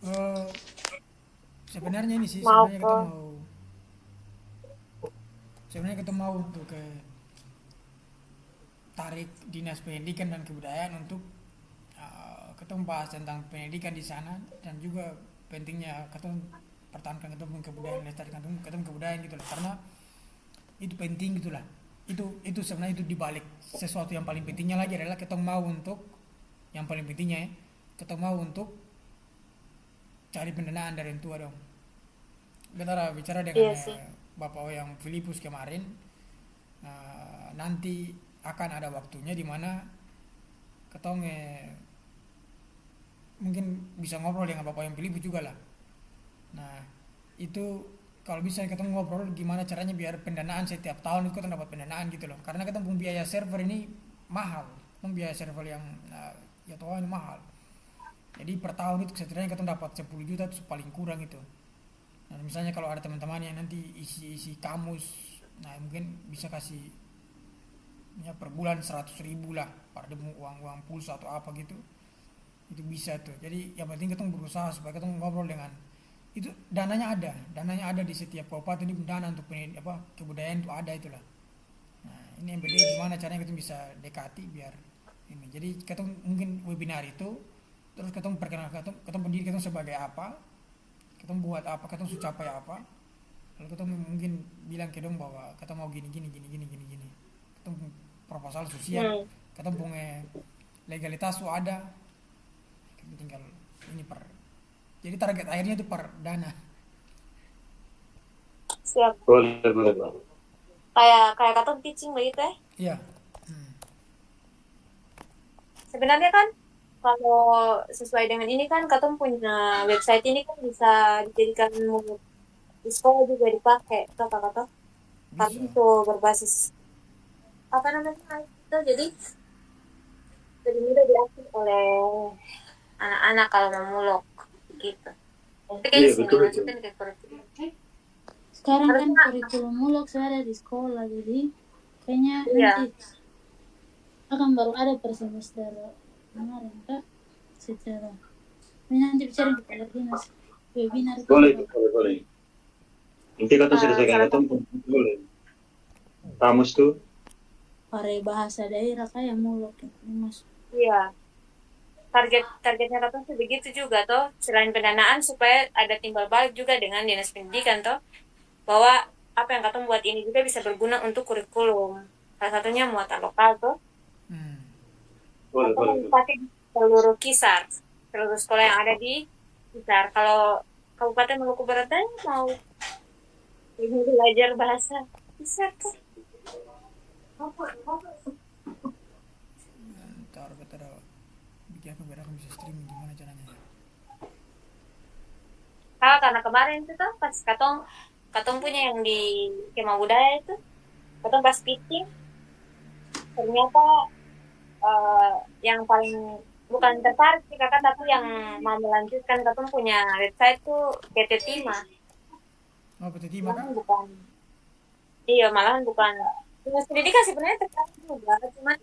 Eh, sebenarnya ini sih Mau ke sebenarnya kita mau untuk tarik dinas pendidikan dan kebudayaan untuk kita membahas tentang pendidikan di sana dan juga pentingnya kita pertahankan kita punya kebudayaan, lestarikan kita punya kebudayaan gitu lah, karena itu penting gitulah. Itu sebenarnya itu dibalik sesuatu yang paling pentingnya lagi adalah kita mau untuk yang paling pentingnya ya, kita mau untuk cari pendanaan dari yang tua dong. Kita udah bicara dengan iya sih. Bapak yang Filipus kemarin. Nanti akan ada waktunya di mana ketong mungkin bisa ngobrol dengan Bapak yang Filipus juga lah. Nah, itu kalau bisa kita ngobrol gimana caranya biar pendanaan setiap tahun itu kita dapat pendanaan gitu loh. Karena kita punya biaya server ini mahal. Biaya server yang ya tahu ini mahal. Jadi per tahun itu setidaknya kita dapat 10 juta itu paling kurang itu. Nah, misalnya kalau ada teman-teman yang nanti isi-isi kamus, nah mungkin bisa kasih ya per bulan 100 ribu lah, pada uang-uang pulsa atau apa gitu. Itu bisa tuh. Jadi yang penting kita berusaha supaya kita ngobrol dengan itu, dananya ada di setiap kabupaten ini, dana untuk apa kebudayaan itu ada itulah. Nah ini yang beda gimana caranya kita bisa dekati biar ini, jadi kita mungkin webinar itu terus kita perkenalkan kita pendiri kita sebagai apa, kita buat apa, kita sudah capai apa, lalu kita mungkin bilang ke dong bahwa kita mau gini gini gini gini gini gini, kita proposal sosial, Hmm, kita punya legalitas tuh ada, kita tinggal ini per, jadi target akhirnya itu per dana. siap. Boleh, boleh, Bang. Kayak kayak kata teaching begitu ya. Iya. Sebenarnya kan kalau sesuai dengan ini kan Katum punya website ini kan bisa dijadikan di sekolah juga dipakai tuh kata karena Bisa. itu berbasis apa namanya itu jadi lebih mudah diakses oleh anak-anak kalau memulok gitu. Tapi kayak Iya, sih betul itu. masukin ke kurikulum. Sekarang kan Harusnya kurikulum mulok sudah ada di sekolah, jadi kayaknya nanti iya. akan baru ada per semester kemarin kak secara ini nanti bicara di tingkat dinas webinar itu Boleh itu, juga boleh, boleh. Nanti kata selesaikan Salah kata satu boleh. Kamus tuh, pare bahasa daerah kayak mulok itu masuk. iya targetnya Katum sih begitu juga toh selain pendanaan supaya ada timbal balik juga dengan dinas pendidikan toh bahwa apa yang Katum buat ini juga bisa berguna untuk kurikulum. Salah satunya muatan lokal tuh Hmm. boleh, atau boleh, kan boleh. dipakai di seluruh kisar, seluruh sekolah yang ada di kisar. Kalau Kabupaten Maluku Barat aja mau belajar bahasa kisar tuh. Ntar kita ada bikin apa biar aku bisa streaming gimana caranya ya. Karena kemarin itu tuh pas Katong Katong punya yang di Kema Budaya itu, Katong pas pitching, ternyata eh, yang paling bukan tertarik sih kakak, tapi yang mau melanjutkan Katong punya website tuh PT Tima. Oh PT Timah kah? Malahan bukan, iya malahan bukan. Dinas pendidikan sebenarnya tertarik juga, cuman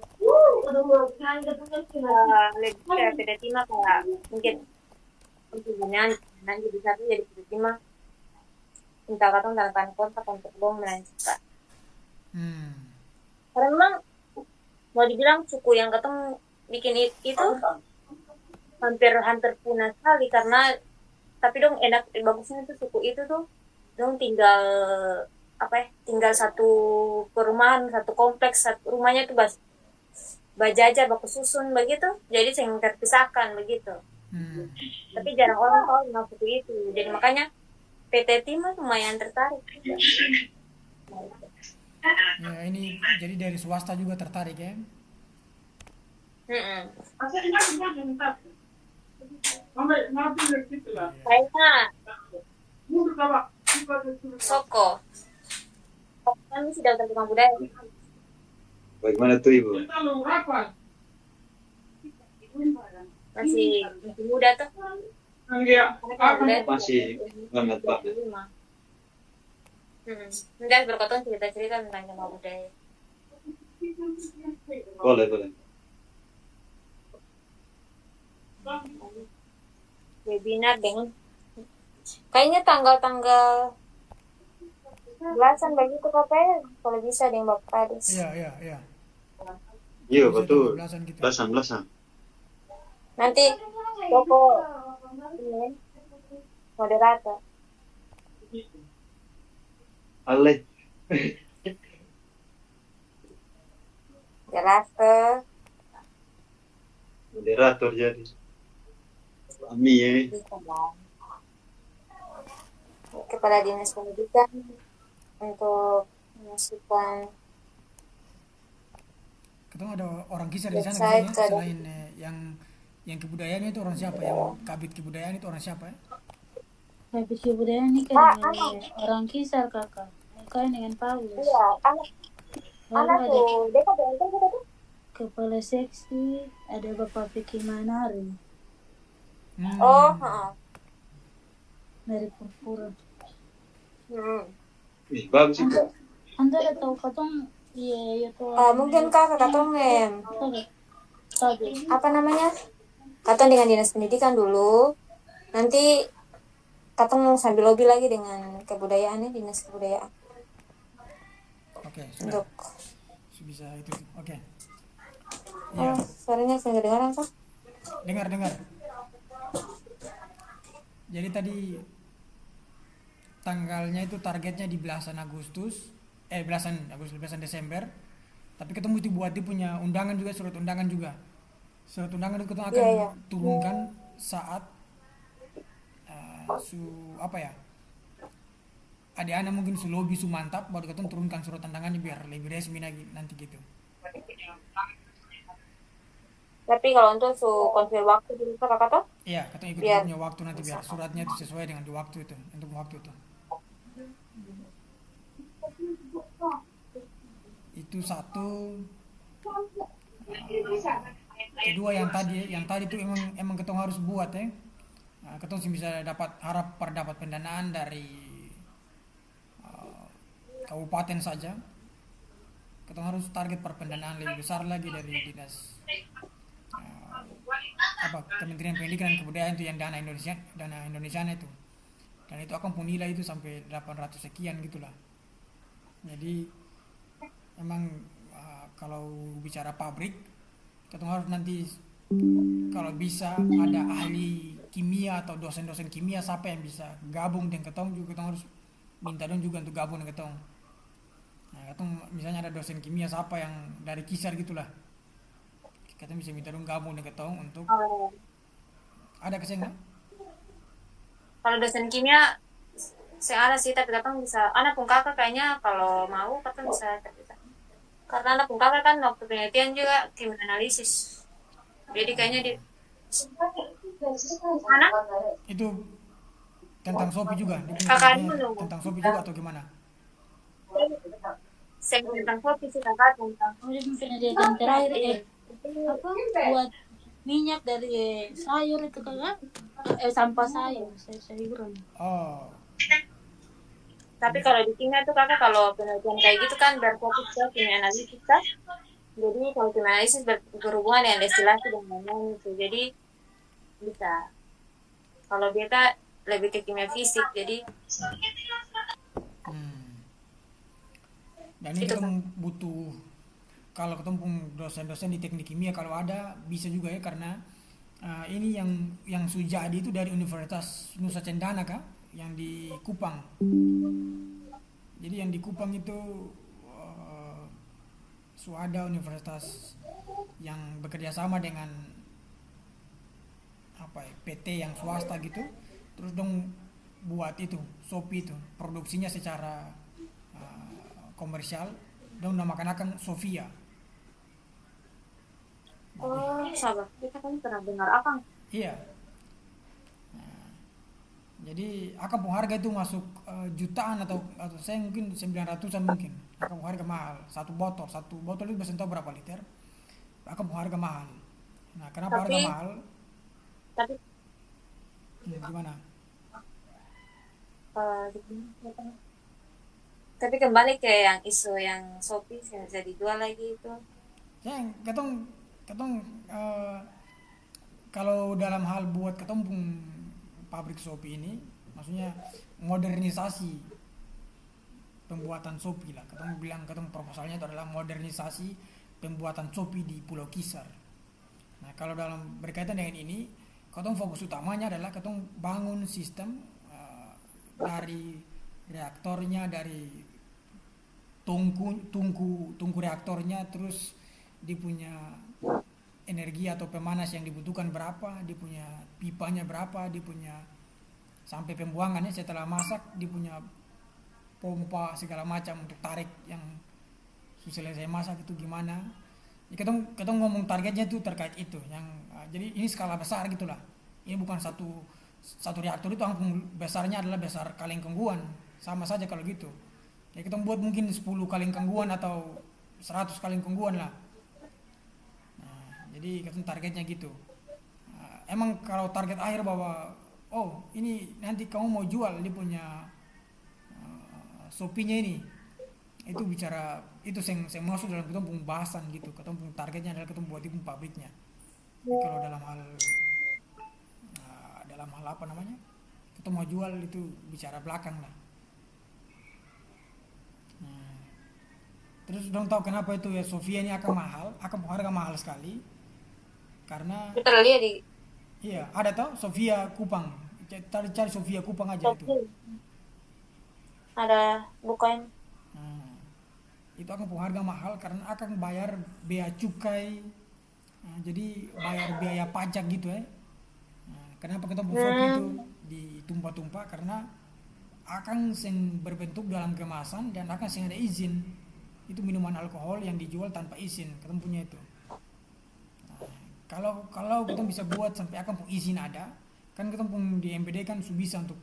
lebih ke PT Tima kayak mungkin kunjungan nanti bisa tuh jadi PT Tima minta Katong tanda kontak untuk belum melanjutkan. Hmm. Karena memang mau dibilang suku yang ketemu bikin itu hampir hampir punah sekali karena tapi dong enak bagusnya tuh suku itu tuh dong tinggal apa ya tinggal satu perumahan satu kompleks satu rumahnya tuh bajajar baku susun begitu jadi sing terpisahkan begitu Hmm. tapi jarang orang tahu tentang suku itu jadi makanya PT Timah lumayan tertarik. Ya ini jadi dari swasta juga tertarik ya. Mm-mm. Iya. Kayaknya Soko kami sudah terima budaya bagaimana tuh Ibu? masih masih muda tuh karena kalau budaya tuh Masih banget, Pak. 25. Udah berkotong cerita-cerita tentang Kema Budaya. Boleh, boleh. webinar dengan kayaknya tanggal-tanggal belasan begitu kakak kalau bisa dengan Bapak Kades. Iya, iya, iya. Iya Bisa betul. 13-an gitu. Belasan. Nanti Joko ini moderator. Ale. Jelas ke Moderator jadi. Suami ya. bisa lah. Kepala Dinas Pendidikan untuk memasukkan Ketemu ada orang kisar di sana website biasanya ke selain yang kebudayaan itu orang siapa? Yang kabit kebudayaan itu orang siapa ya? Habis kebudayaan ini kan dengan orang kisar kakak. Kalian dengan Paulus. iya anak Lalu ada tuh dia kan kita tuh kepala seksi, ada Bapak Vicky Manari oh heeh. dari Purpura. Ih, bagus itu. Anda ada tahu katong iya itu Mungkin kakak katong tadi apa namanya katong dengan Dinas Pendidikan dulu nanti katong sambil lobby lagi dengan kebudayaannya Dinas Kebudayaan Oke, sudah. untuk Bisa itu. Oke. Iya, suaranya saya kedengaran kak dengar. Jadi tadi tanggalnya itu targetnya di belasan Agustus, belasan Desember. Tapi ketemu itu buat dia punya undangan juga, surat undangan juga. Surat undangan itu kita akan Iya. turunkan saat adik anak mungkin su lobby su mantap baru kita turunkan surat undangannya biar lebih resmi lagi nanti gitu. tapi kalau untuk su konfirmasi waktu dulu kakak tuh Iya, kita ikut Biar- punya waktu nanti biar suratnya itu sesuai dengan di waktu itu, untuk waktu itu. Itu satu. Kedua yang tadi itu emang kita harus buat ya. Nah, kita sih bisa dapat pendanaan dari kabupaten saja. Kita harus target perpendanaan lebih besar lagi dari dinas Kementerian Pendidikan dan Kebudayaan itu yang dana Indonesia itu. Dan itu akan punilai itu sampai 800 sekian gitulah. Jadi emang kalau bicara pabrik kita harus nanti kalau bisa ada ahli kimia atau dosen-dosen kimia siapa yang bisa gabung dengan ketong juga kita harus minta dong juga untuk gabung dengan ketong. Nah, ketong misalnya ada dosen kimia siapa yang dari kisar gitulah. Kita bisa minta dong gabung dengan ketong untuk ada kesana. kalau dosen kimia saya ada sih tapi katong bisa anak pun kakak kayaknya kalau mau katong bisa terpisah karena anak pun kakak kan waktu penelitian juga kimia analisis jadi kayaknya di anak Itu tentang Sopi juga. kakak dulu Tentang Sopi juga atau gimana? saya tentang kopi sih kakak tentang udah penelitian terakhir apa buat minyak dari sayur itu kakak sampah sayuran. Oh, tapi kalau di kimia tuh kakak kalau penelitian kayak gitu kan berfokus ke kimia analisis kan jadi kalau kimia analisis berhubungan dengan destilasi dan lain-lain itu jadi bisa kalau beta lebih ke kimia fisik jadi dan ini Itu kita butuh kalau ketemu dosen-dosen di teknik kimia kalau ada bisa juga ya karena ini yang Sujadi itu dari Universitas Nusa Cendana kah yang di Kupang. Jadi yang di Kupang itu suada universitas yang bekerja sama dengan PT yang swasta gitu terus dong buat itu Sopi itu produksinya secara komersial dong namakan akan Sofia. sabar kita kan pernah dengar apa Iya. Jadi akan pun harga itu masuk jutaan atau saya mungkin 900-an mungkin. Akan pun harga mahal. Satu botol itu bisa tahu berapa liter. Akan pun harga mahal. Nah, kenapa harga mahal? tapi Gimana? tapi kembali ke yang isu yang Shopee yang bisa dijual lagi itu Saya ketong kalau dalam hal buat ketong pun pabrik Shopee ini, maksudnya modernisasi pembuatan Shopee lah. Ketemu bilang, ketemu proposalnya itu adalah modernisasi pembuatan Shopee di Pulau Kisar. Nah, kalau dalam berkaitan dengan ini, ketemu fokus utamanya adalah ketemu bangun sistem dari reaktornya, dari tungku reaktornya, terus dia punya energi atau pemanas yang dibutuhkan berapa, dia punya pipanya berapa, dia punya sampai pembuangannya setelah masak, dia punya pompa segala macam untuk tarik yang selesai masak itu gimana. Ya, kita ngomong targetnya itu terkait itu, yang jadi ini skala besar gitulah. Ini bukan satu reaktor itu angkung besarnya adalah besar Kalengkengguan, sama saja kalau gitu. Ya kita buat mungkin 10 Kalengkengguan atau 100 Kalengkengguan lah. Nah, jadi kita targetnya gitu. Nah, emang kalau target akhir bahwa oh ini nanti kamu mau jual dia punya Shopee-nya ini, itu bicara itu yang masuk dalam kita pembahasan gitu. Kita targetnya adalah kita buat itu pabriknya. Jadi kalau dalam hal apa namanya, kita mau jual itu bicara belakang lah. Nah, terus dong tahu kenapa itu ya Sofia ini akan mahal, akan harga mahal sekali, karena Kita lihat di iya ada tau Sofia Kupang, cari Sofia Kupang aja itu. Shopee. Ada bukan Nah, itu akan harga mahal karena akan bayar bea cukai. Nah, jadi bayar biaya pajak gitu ya. Nah, kenapa kita Shopee itu ditumpah-tumpah, karena akan berbentuk dalam kemasan dan akan ada izin. Itu minuman alkohol yang dijual tanpa izin, kita punya itu. Nah, kalau kita bisa buat sampai akan izin ada, kan kita di MBD kan bisa untuk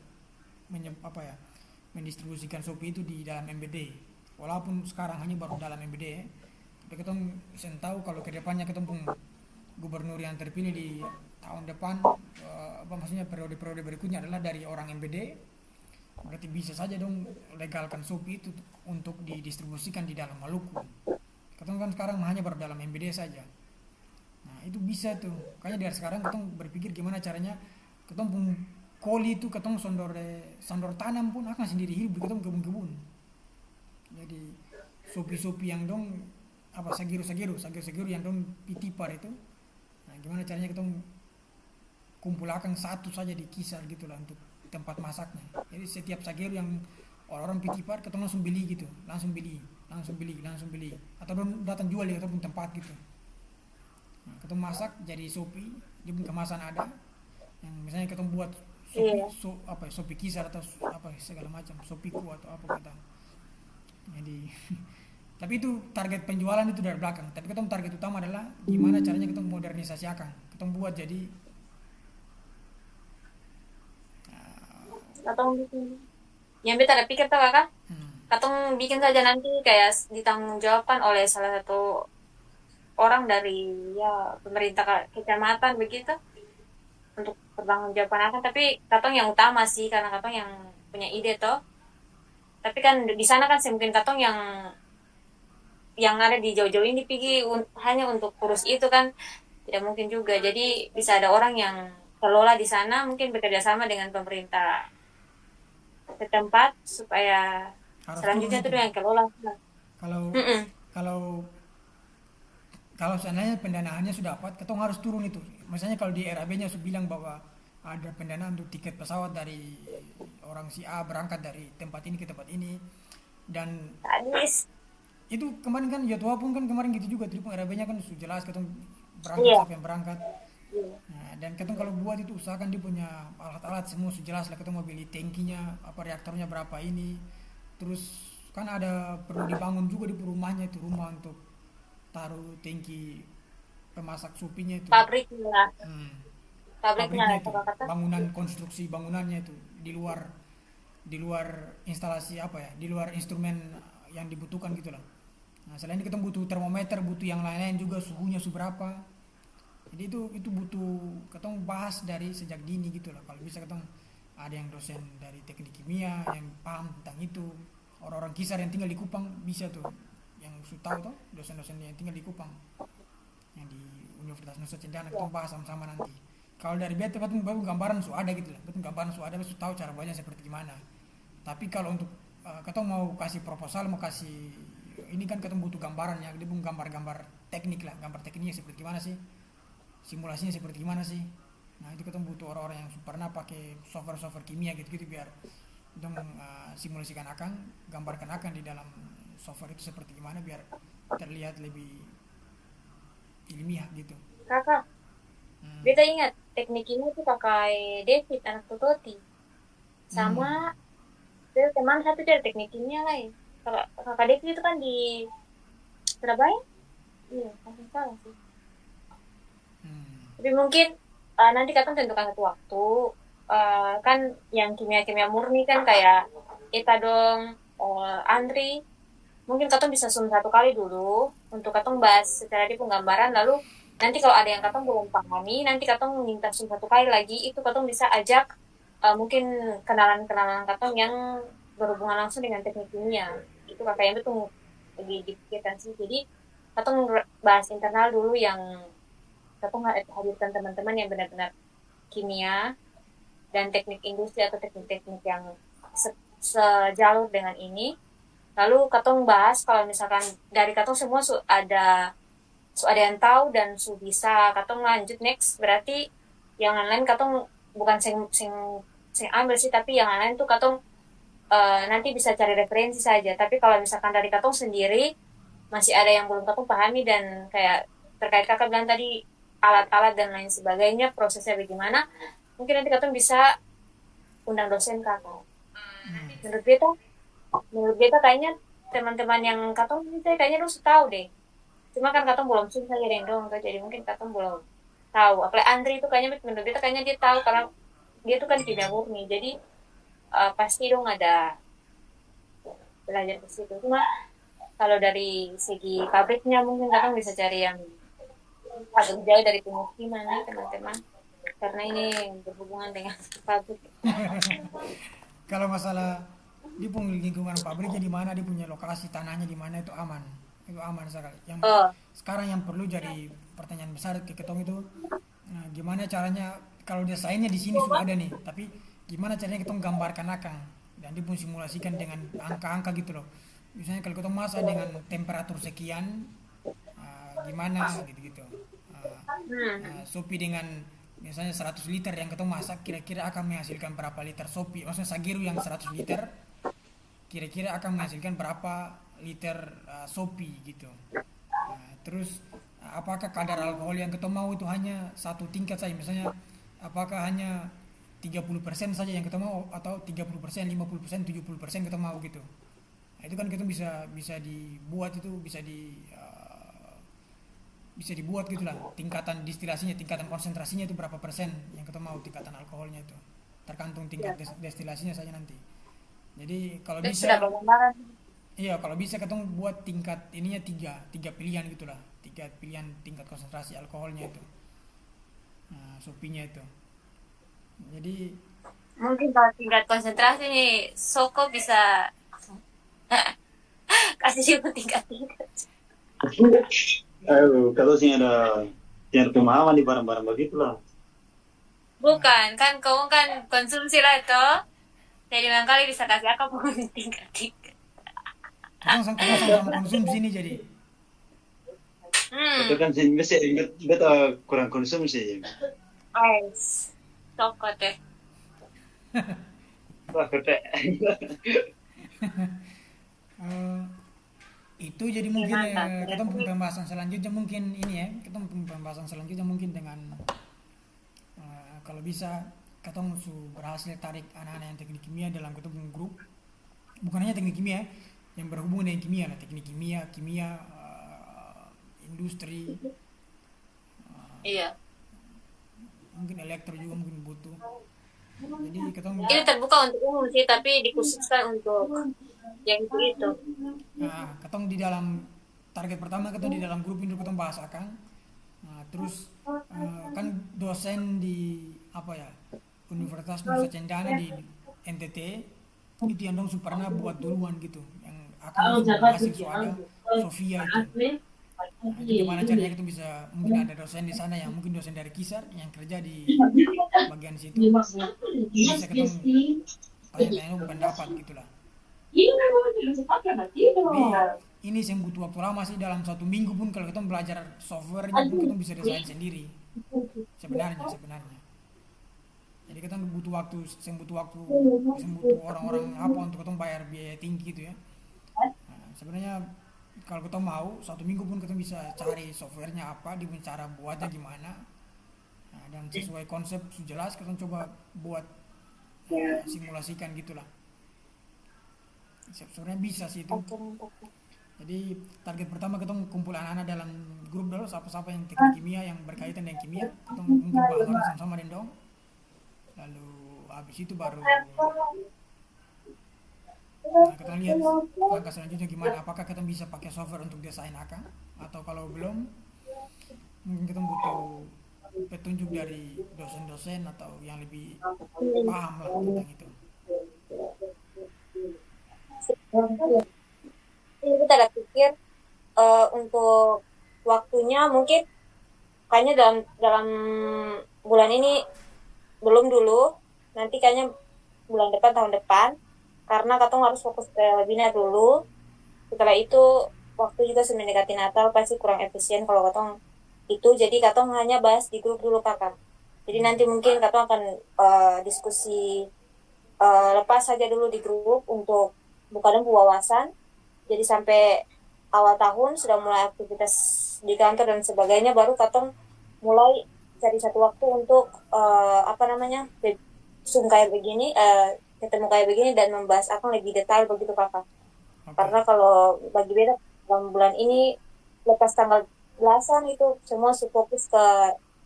mendistribusikan Shopee itu di dalam MBD. Walaupun sekarang hanya baru dalam MBD ya. Tapi kita tahu kalau kedepannya kita gubernur yang terpilih di tahun depan, maksudnya periode-periode berikutnya adalah dari orang MBD, berarti bisa saja dong legalkan Shopee itu untuk didistribusikan di dalam Maluku. Kita kan sekarang hanya baru dalam MBD saja. Nah itu bisa tuh, kayaknya dari sekarang kita berpikir gimana caranya kita koli itu ketemu sandor tanam pun akan sendiri hidup, ketemu kebun-kebun. Jadi Shopee yang dong sagiro yang dong pitipar itu. Nah, gimana caranya kita kumpulkan satu saja di Kisar gitulah untuk tempat masaknya. Jadi setiap sagiro yang orang pitipar kita langsung beli gitu, langsung beli. Atau datang jual di ataupun tempat gitu. Nah, kita masak jadi Shopee, dia pun kemasan ada. Yang misalnya kita buat Shopee Kisar atau segala macam, Shopeeku atau apa kita. Jadi tapi itu target penjualan itu dari belakang. Tapi kita target utama adalah gimana caranya kita modernisasi akan. Kita buat jadi katong bikin. Yang beta ada pikir tuh kakak, katong bikin saja nanti kayak ditanggung jawabkan oleh salah satu orang dari ya pemerintah kecamatan begitu untuk pertanggungjawaban akan. Tapi katong yang utama sih karena katong yang punya ide toh. Tapi kan di sana kan mungkin katong yang ada di jauh-jauh ini pergi hanya untuk kurus itu kan tidak mungkin juga. Jadi bisa ada orang yang kelola di sana, mungkin bekerja sama dengan pemerintah setempat supaya harus selanjutnya turun itu yang kelola. Kalau seandainya pendanaannya sudah dapat, ketong harus turun itu. Misalnya kalau di RAB-nya sudah bilang bahwa ada pendanaan untuk tiket pesawat dari orang si A berangkat dari tempat ini ke tempat ini, dan Hadis. itu kemarin kan Jotua pun kan kemarin gitu juga, telepon RAB-nya kan sudah jelas ketong berangkat Iya. siapa yang berangkat. Nah, dan ketong kalau buat itu usahakan dia punya alat-alat semua sudah jelas lah, ketong mau beli tankinya reaktornya berapa ini, terus kan ada perlu dibangun juga di rumahnya itu, rumah untuk taruh tangki pemasak Shopee-nya itu. Pabriknya lah. Pabriknya itu, kata bangunan konstruksi bangunannya itu di luar instalasi di luar instrumen yang dibutuhkan gitulah. Nah selain itu kita butuh termometer, butuh yang lain-lain juga, suhunya seberapa. Jadi itu butuh kita bahas dari sejak dini gitulah. Kalau bisa kita ada yang dosen dari teknik kimia yang paham tentang itu, orang-orang Kisar yang tinggal di Kupang bisa tuh, yang sudah tahu tuh dosen-dosen yang tinggal di Kupang yang di Universitas Nusa Cendana, kita bahas sama-sama nanti Kalau dari beta betul gambaran su ada gitu lah, betul gambaran su ada, betul tahu cara buatnya seperti gimana. Tapi kalau untuk kita mau kasih proposal, mau kasih ini kan kita butuh gambaran ya, dia pun gambar-gambar teknik lah, gambar tekniknya seperti gimana sih, simulasinya seperti gimana sih. Nah itu kita butuh orang-orang yang pernah pakai software-software kimia gitu-gitu biar kita simulasikan akan, gambarkan akan di dalam software itu seperti gimana biar terlihat lebih ilmiah gitu. Kakak, Hmm. beta ingat teknik ini tuh pakai David anak Tototi. Hmm. Sama ada teman satu dari teknik kimia lain. Kakak David itu kan di Surabaya? Iya, kalau nggak salah sih. Hmm. Tapi mungkin nanti katanya tentukan satu waktu. Kan yang kimia-kimia murni kan kayak Ita dong, Andri. Mungkin katong bisa zoom satu kali dulu untuk katong bahas secara di penggambaran. Lalu nanti kalau ada yang katong belum pahami, nanti katong minta zoom satu kali lagi. Itu katong bisa ajak mungkin kenalan-kenalan katong yang berhubungan langsung dengan teknik kimia. Itu kakaknya itu lebih dipikirkan sih. Jadi katong bahas internal dulu yang katong hadirkan teman-teman yang benar-benar kimia dan teknik industri atau teknik-teknik yang sejalur dengan ini. Lalu katong bahas kalau misalkan dari katong semua ada yang tahu dan bisa katong lanjut next, berarti yang lain katong bukan sing ambil sih, tapi yang lain tuh katong nanti bisa cari referensi saja. Tapi kalau misalkan dari katong sendiri masih ada yang belum katong pahami dan kayak terkait kakak bilang tadi alat-alat dan lain sebagainya prosesnya bagaimana, mungkin nanti katong bisa undang dosen kakak. Hmm. Menurut beta menurut beta kayaknya teman-teman yang katong ini kayaknya lu tahu deh. Cuma kan katong belum sih saja dong, jadi mungkin katong belum tahu. Apalagi Andri itu kayaknya menurut beta kayaknya dia tahu karena dia tuh kan kimia murni. Jadi pasti dong ada belajar ke situ. Cuma kalau dari segi pabriknya mungkin katong bisa cari yang agak jauh dari pemukiman nih teman-teman. Karena ini berhubungan dengan pabrik. Kalau masalah di lingkungan pabriknya di mana, dia punya lokasi tanahnya di mana, itu aman sekali. Yang Oh, sekarang yang perlu jadi pertanyaan besar ke ketong itu, nah, gimana caranya kalau desainnya di sini sudah ada nih, tapi gimana caranya ketong gambarkan akang dan dia pun simulasikan dengan angka-angka gitu loh. Misalnya kalau ketong masak dengan temperatur sekian, gimana gitu-gitu. Ah, Sopi dengan misalnya 100 liter yang ketong masak kira-kira akan menghasilkan berapa liter sopi, maksudnya sagiru yang 100 liter kira-kira akan menghasilkan berapa liter sopi gitu. Terus apakah kadar alkohol yang kita mau itu hanya satu tingkat saja, misalnya apakah hanya 30% saja yang kita mau atau 30%, 50%, 70% kita mau gitu. Nah, itu kan kita bisa bisa dibuat itu bisa dibuat gitulah, tingkatan distilasinya, tingkatan konsentrasinya itu berapa persen yang kita mau, tingkatan alkoholnya itu tergantung tingkat ya. destilasinya saja nanti. Jadi kalau Itu sudah bisa, bergambaran. iya kalau bisa kita buat tingkat ininya tiga tiga pilihan gitulah, tiga pilihan tingkat konsentrasi alkoholnya itu, supinya itu. Jadi Mungkin kalau tingkat konsentrasi nih, Soko bisa kasih dia tingkat-tingkat. Kalau sih ada pemahaman di barang-barang begitulah. Bukan, kan kamu kan konsumsi lah itu. Jadi kali bisa kasih aku pun tingkat-tingkat. kita sama-sama konsumsi nih jadi. Itu kan sih biasa beta kurang konsumsi. Guys, Soko deh. Wah, kete. Eh, itu jadi mungkin Mantap. kita pembahasan selanjutnya mungkin ini ya, kita pembahasan selanjutnya mungkin dengan kalau bisa kita berhasil tarik anak-anak yang teknik kimia dalam kita grup, bukan hanya teknik kimia yang berhubungan dengan kimia lah, teknik kimia, industri, Iya. mungkin elektro juga mungkin butuh. Jadi kita Ini terbuka untuk umum sih, tapi dikhususkan untuk yang itu. ketong di dalam target pertama ketong di dalam grup ini ketong bahas akan. Terus kan dosen di apa ya, Universitas Nusa Cendana di NTT itu yang dong pernah buat duluan gitu, yang akan langsung berhasil soalnya Sofia itu. Nah, itu gimana caranya kita bisa, mungkin ada dosen di sana yang mungkin dosen dari Kisar yang kerja di bagian situ, bisa kita tanya-tanya pendapat gitulah. Tapi ini yang butuh waktu lama sih, dalam 1 minggu pun kalau kita belajar softwarenya pun kita bisa desain sendiri sebenarnya. Jadi kita butuh waktu, yang butuh orang-orang apa untuk kita bayar biaya tinggi gitu ya. Nah, sebenarnya kalau kita mau 1 minggu pun kita bisa cari softwarenya apa, di cara buatnya gimana. Nah, dan sesuai konsep jelas kita coba buat, simulasikan gitulah. Sebenarnya bisa sih itu. Oke, mantap. Jadi target pertama kita kumpul anak-anak dalam grup dulu, siapa-siapa yang teknik kimia yang berkaitan dengan kimia, kita mungkin bahas sama-sama dong. Lalu habis itu baru, nah, kita lihat langkah selanjutnya gimana, apakah kita bisa pakai software untuk desain akan, atau kalau belum mungkin kita butuh petunjuk dari dosen-dosen atau yang lebih paham lah tentang itu. Ini kita ada pikir untuk waktunya mungkin kayaknya dalam bulan ini belum dulu, nanti kayaknya bulan depan, tahun depan, karena katong harus fokus ke webinar dulu. Setelah itu waktu juga mendekati Natal pasti kurang efisien kalau katong itu, jadi katong hanya bahas di grup dulu kakak. Jadi nanti mungkin katong akan diskusi lepas saja dulu di grup untuk buka dan wawasan. Jadi sampai awal tahun sudah mulai aktivitas di kantor dan sebagainya, baru katong mulai cari satu waktu untuk Zoom kayak begini, ketemu kayak begini dan membahas akan lebih detail begitu kakak. Oke. Karena kalau bagi beda dalam bulan ini lepas tanggal belasan itu semua fokus ke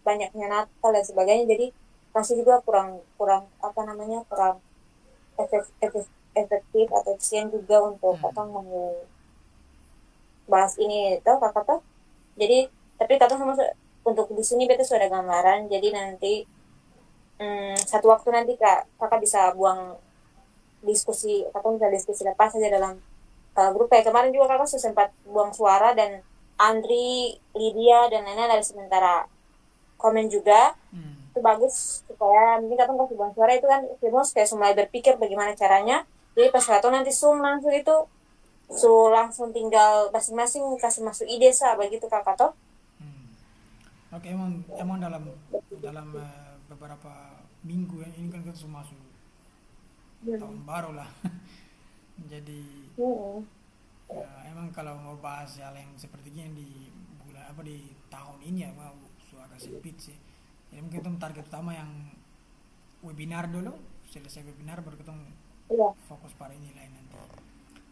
banyaknya Natal dan sebagainya, jadi masih juga kurang kurang efektif atau efisien juga untuk katong bahas ini tuh kakak tuh. Jadi tapi katong sama untuk di sini beta sudah ada gambaran, jadi nanti satu waktu nanti kakak bisa buang diskusi, katong bisa diskusi lepas saja dalam grup. Kayak kemarin juga kakak sudah sempat buang suara dan Andri, Lydia dan lain-lain dari sementara komen juga. Itu bagus supaya mungkin katong kasih buang suara itu kan semua kayak mulai berpikir bagaimana caranya. Jadi pas katong nanti Zoom langsung itu langsung tinggal masing-masing kasih masuk ide begitu kakak toh. Oke, emang dalam beberapa minggu ya, ini kan kita sudah masuk tahun baru lah. Jadi ya, emang kalau mau bahas hal yang seperti ini di bulan di tahun ini ya mau agak sempit sih. Jadi mungkin kita target utama yang webinar dulu, selesai webinar baru kita fokus pada ini lain nanti.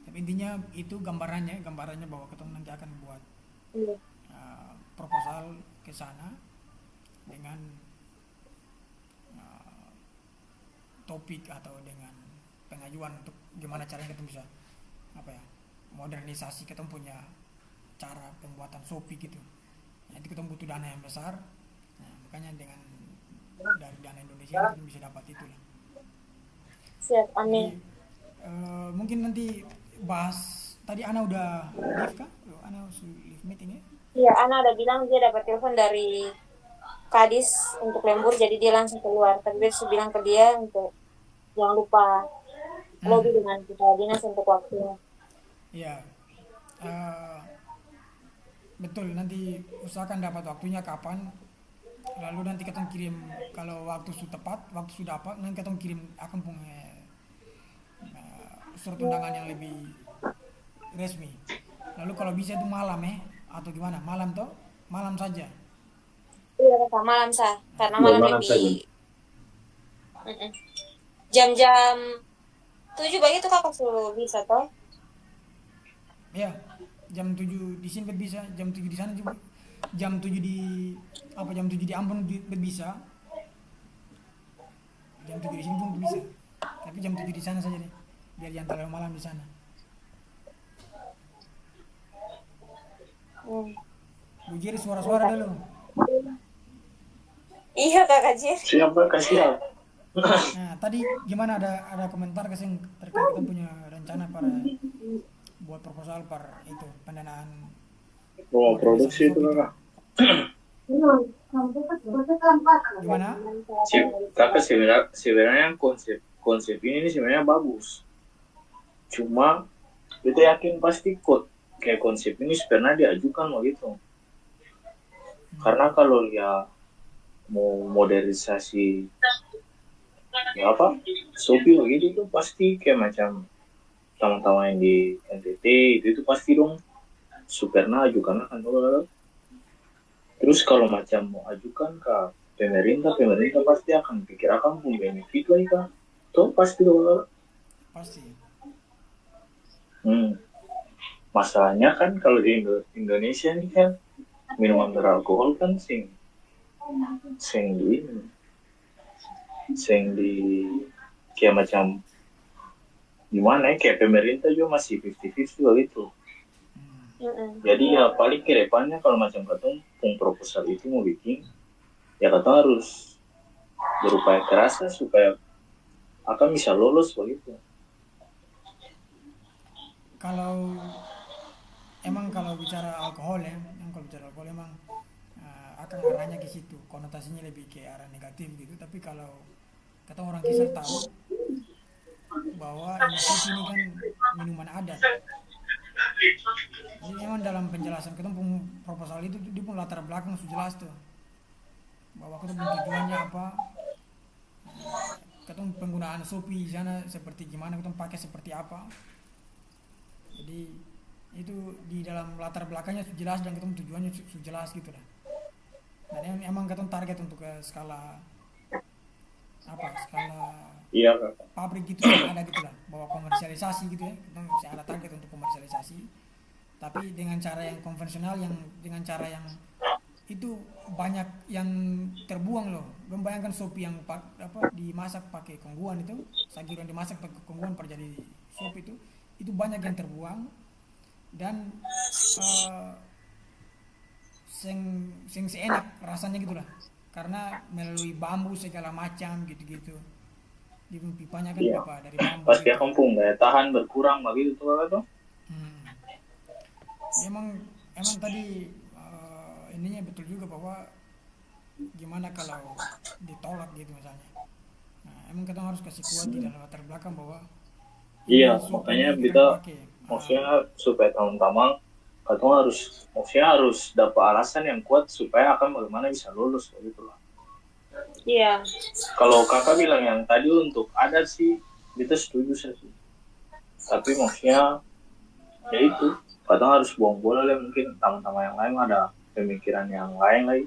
Tapi intinya itu gambarannya bahwa kita nanti akan buat proposal ke sana dengan topik atau dengan pengajuan untuk gimana caranya kita bisa modernisasi kita punya cara pembuatan Shopee gitu. Nanti kita butuh dana yang besar, nah, makanya dengan dari dana Indonesia kita bisa dapat itu lah. Siap, amin. Jadi, mungkin nanti bahas, tadi Ana udah live kah? Ana sudah live meeting ya? Iya, Ana ada bilang dia dapat telepon dari Kadis untuk lembur, jadi dia langsung keluar. Tapi dia sudah bilang ke dia untuk jangan lupa lobby dengan kepala dinas untuk waktunya. Iya, betul. Nanti usahakan dapat waktunya kapan. Lalu nanti kita kirim, kalau waktu sudah tepat, waktu sudah apa, nanti kita kirim akan punya surat undangan yang lebih resmi. Lalu kalau bisa itu malam atau gimana? Malam toh? Malam saja. Iya, Kak, malam karena malam lebih jam-jam 7 begitu kakak suruh bisa toh. Iya, jam 7 di sini bisa, jam 7 di sana juga. Jam 7 di Ambon bisa. Jam 7 di sini pun bisa. Tapi jam 7 di sana saja deh. Biar jangan terlalu malam di sana. Bu Jiri suara-suara dulu. Iya kakak Jir. Siap, siap. Nah, tadi gimana, ada komentar kasih terkait kita punya rencana para buat proposal itu pendanaan Rumah organisasi produksi itu Shopee itu. kakak. Gimana? Kakak sebenarnya konsep ini nih sebenarnya bagus. Cuma kita yakin pasti kayak konsep ini pernah diajukan begitu. Karena kalau ya mau modernisasi ya apa Shopee begitu tuh pasti kayak macam teman-teman yang di NTT itu pasti dong Superna ajukan kan tuh. Terus kalau macam mau ajukan ke pemerintah pasti akan pikir akan pun benefit lagi kan. Tuh pasti dong. Pasti. Masalahnya kan kalau di Indonesia nih kan minuman beralkohol kan sing di sing di kayak macam gimana ya kayak pemerintah juga masih 50-50 gitu. Jadi ya paling ke depannya kalau macam katong pung proposal itu mau bikin ya katong harus berupaya keras lah supaya akan bisa lolos begitu. Kalau emang kalau bicara alkohol ya, yang kalau bicara alkohol emang akan arahnya ke situ, konotasinya lebih ke arah negatif gitu. Tapi kalau kata orang kisah tahu bahwa ini kopi ini kan minuman adat. Jadi memang dalam penjelasan kita pun proposal itu dia pun latar belakang sudah jelas tuh bahwa kita pun tujuannya apa, kita penggunaan Shopee di sana seperti gimana, kita pakai seperti apa. Jadi itu di dalam latar belakangnya sudah jelas dan kita tujuannya sudah jelas gitu lah. Dan emang kita target untuk ke skala apa, skala Iya kak. pabrik gitu yang ada gitu lah, bahwa komersialisasi gitu ya, kita masih ada target untuk komersialisasi, tapi dengan cara yang konvensional, yang dengan cara yang itu banyak yang terbuang loh. Belum bayangkan Shopee yang apa dimasak pakai kongguan itu, sayur yang dimasak pakai kongguan pada jadi Shopee itu banyak yang terbuang dan uh, sing seenak rasanya gitulah, karena melalui bambu segala macam gitu-gitu. Di pipanya kan Iya. pipa dari bambu Pasti gitu. akan pun daya tahan berkurang begitu tuh kakak tuh. Hmm. Emang tadi ininya betul juga bahwa gimana kalau ditolak gitu misalnya. Nah, emang kita harus kasih kuat di dalam latar belakang bahwa Iya, ini Shopee makanya ini kita kita pakai. maksudnya supaya teman-teman katong harus dapat alasan yang kuat supaya akan bagaimana bisa lulus begitu lah. Iya. Kalau kakak bilang yang tadi untuk adat sih, kita setuju sih. Tapi maksudnya ya itu, kadang harus buang bola lah mungkin teman-teman yang lain ada pemikiran yang lain lagi.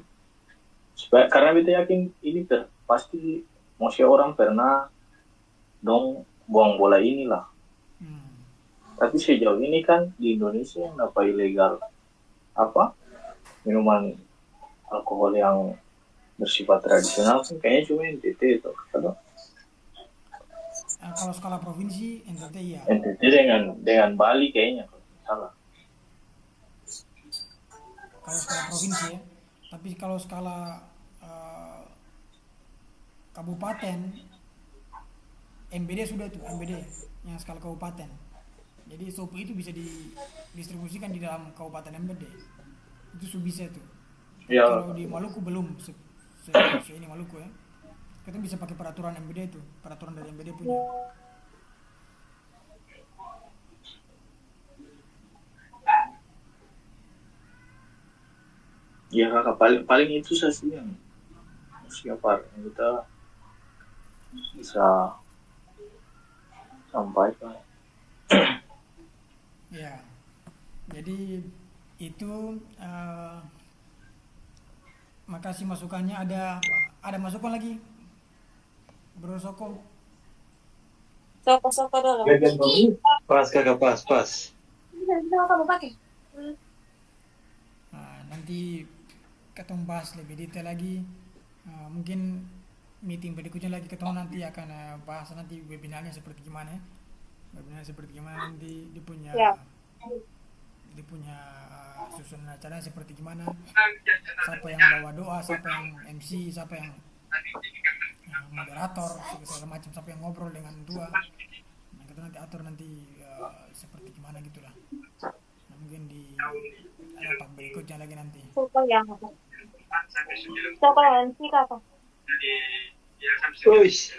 Supaya karena kita yakin ini pasti maksudnya orang pernah dong buang bola inilah. Hmm. Tapi sejauh ini kan di Indonesia yang dapat ilegal apa minuman alkohol yang bersifat tradisional kan kayaknya cuma NTT itu. Kalau Kalau skala provinsi NTT ya. NTT dengan Bali kayaknya kalau tidak salah. Kalau skala provinsi ya. Tapi kalau skala kabupaten, MBD sudah tuh, MBD yang skala kabupaten. Jadi Shopee itu bisa didistribusikan di dalam kabupaten MBD. Itu sudah bisa tuh. Ya, Kalau di Maluku belum, ini Maluku ya. Kita bisa pakai peraturan MBD itu, peraturan dari MBD punya. ya kakak paling itu sih yang siapa yang kita bisa sampaikan. Ya, jadi itu makasih masukannya. Ada masukan lagi, Bro Soko? Soko dulu. Pas kakak pas. Bisa kamu pakai. Nah, nanti kita bahas lebih detail lagi. Mungkin meeting berikutnya lagi ketemu nanti akan bahas nanti webinarnya seperti gimana ya. Webinarnya seperti gimana nanti Ya. dia punya susunan acaranya seperti gimana, siapa yang bawa doa, siapa yang MC, siapa yang moderator, segala macam, siapa yang ngobrol dengan dua. Nah, kita nanti atur nanti seperti gimana gitulah. Nah, mungkin di rapat berikutnya lagi nanti. Sokol yang apa? Sokol nanti apa? Uish.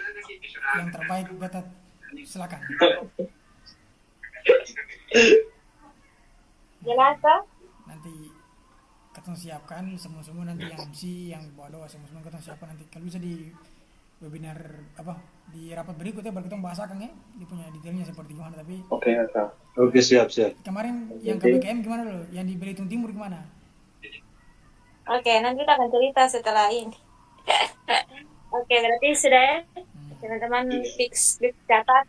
Yang terbaik Gatot, silakan. Jelas toh? Nanti ketemu siapkan semua nanti yang MC, yang bawa doa semua ketemu siapkan nanti. Kalau bisa di webinar apa di rapat berikutnya baru kita bahas akan ya, dia punya detailnya seperti gimana. Tapi Oke, Kak. Oke, siap. kemarin yang KBKM gimana loh? Yang di Belitung Timur gimana? Oke, nanti kita akan cerita setelah ini. Oke, berarti sudah ya, teman-teman fix catat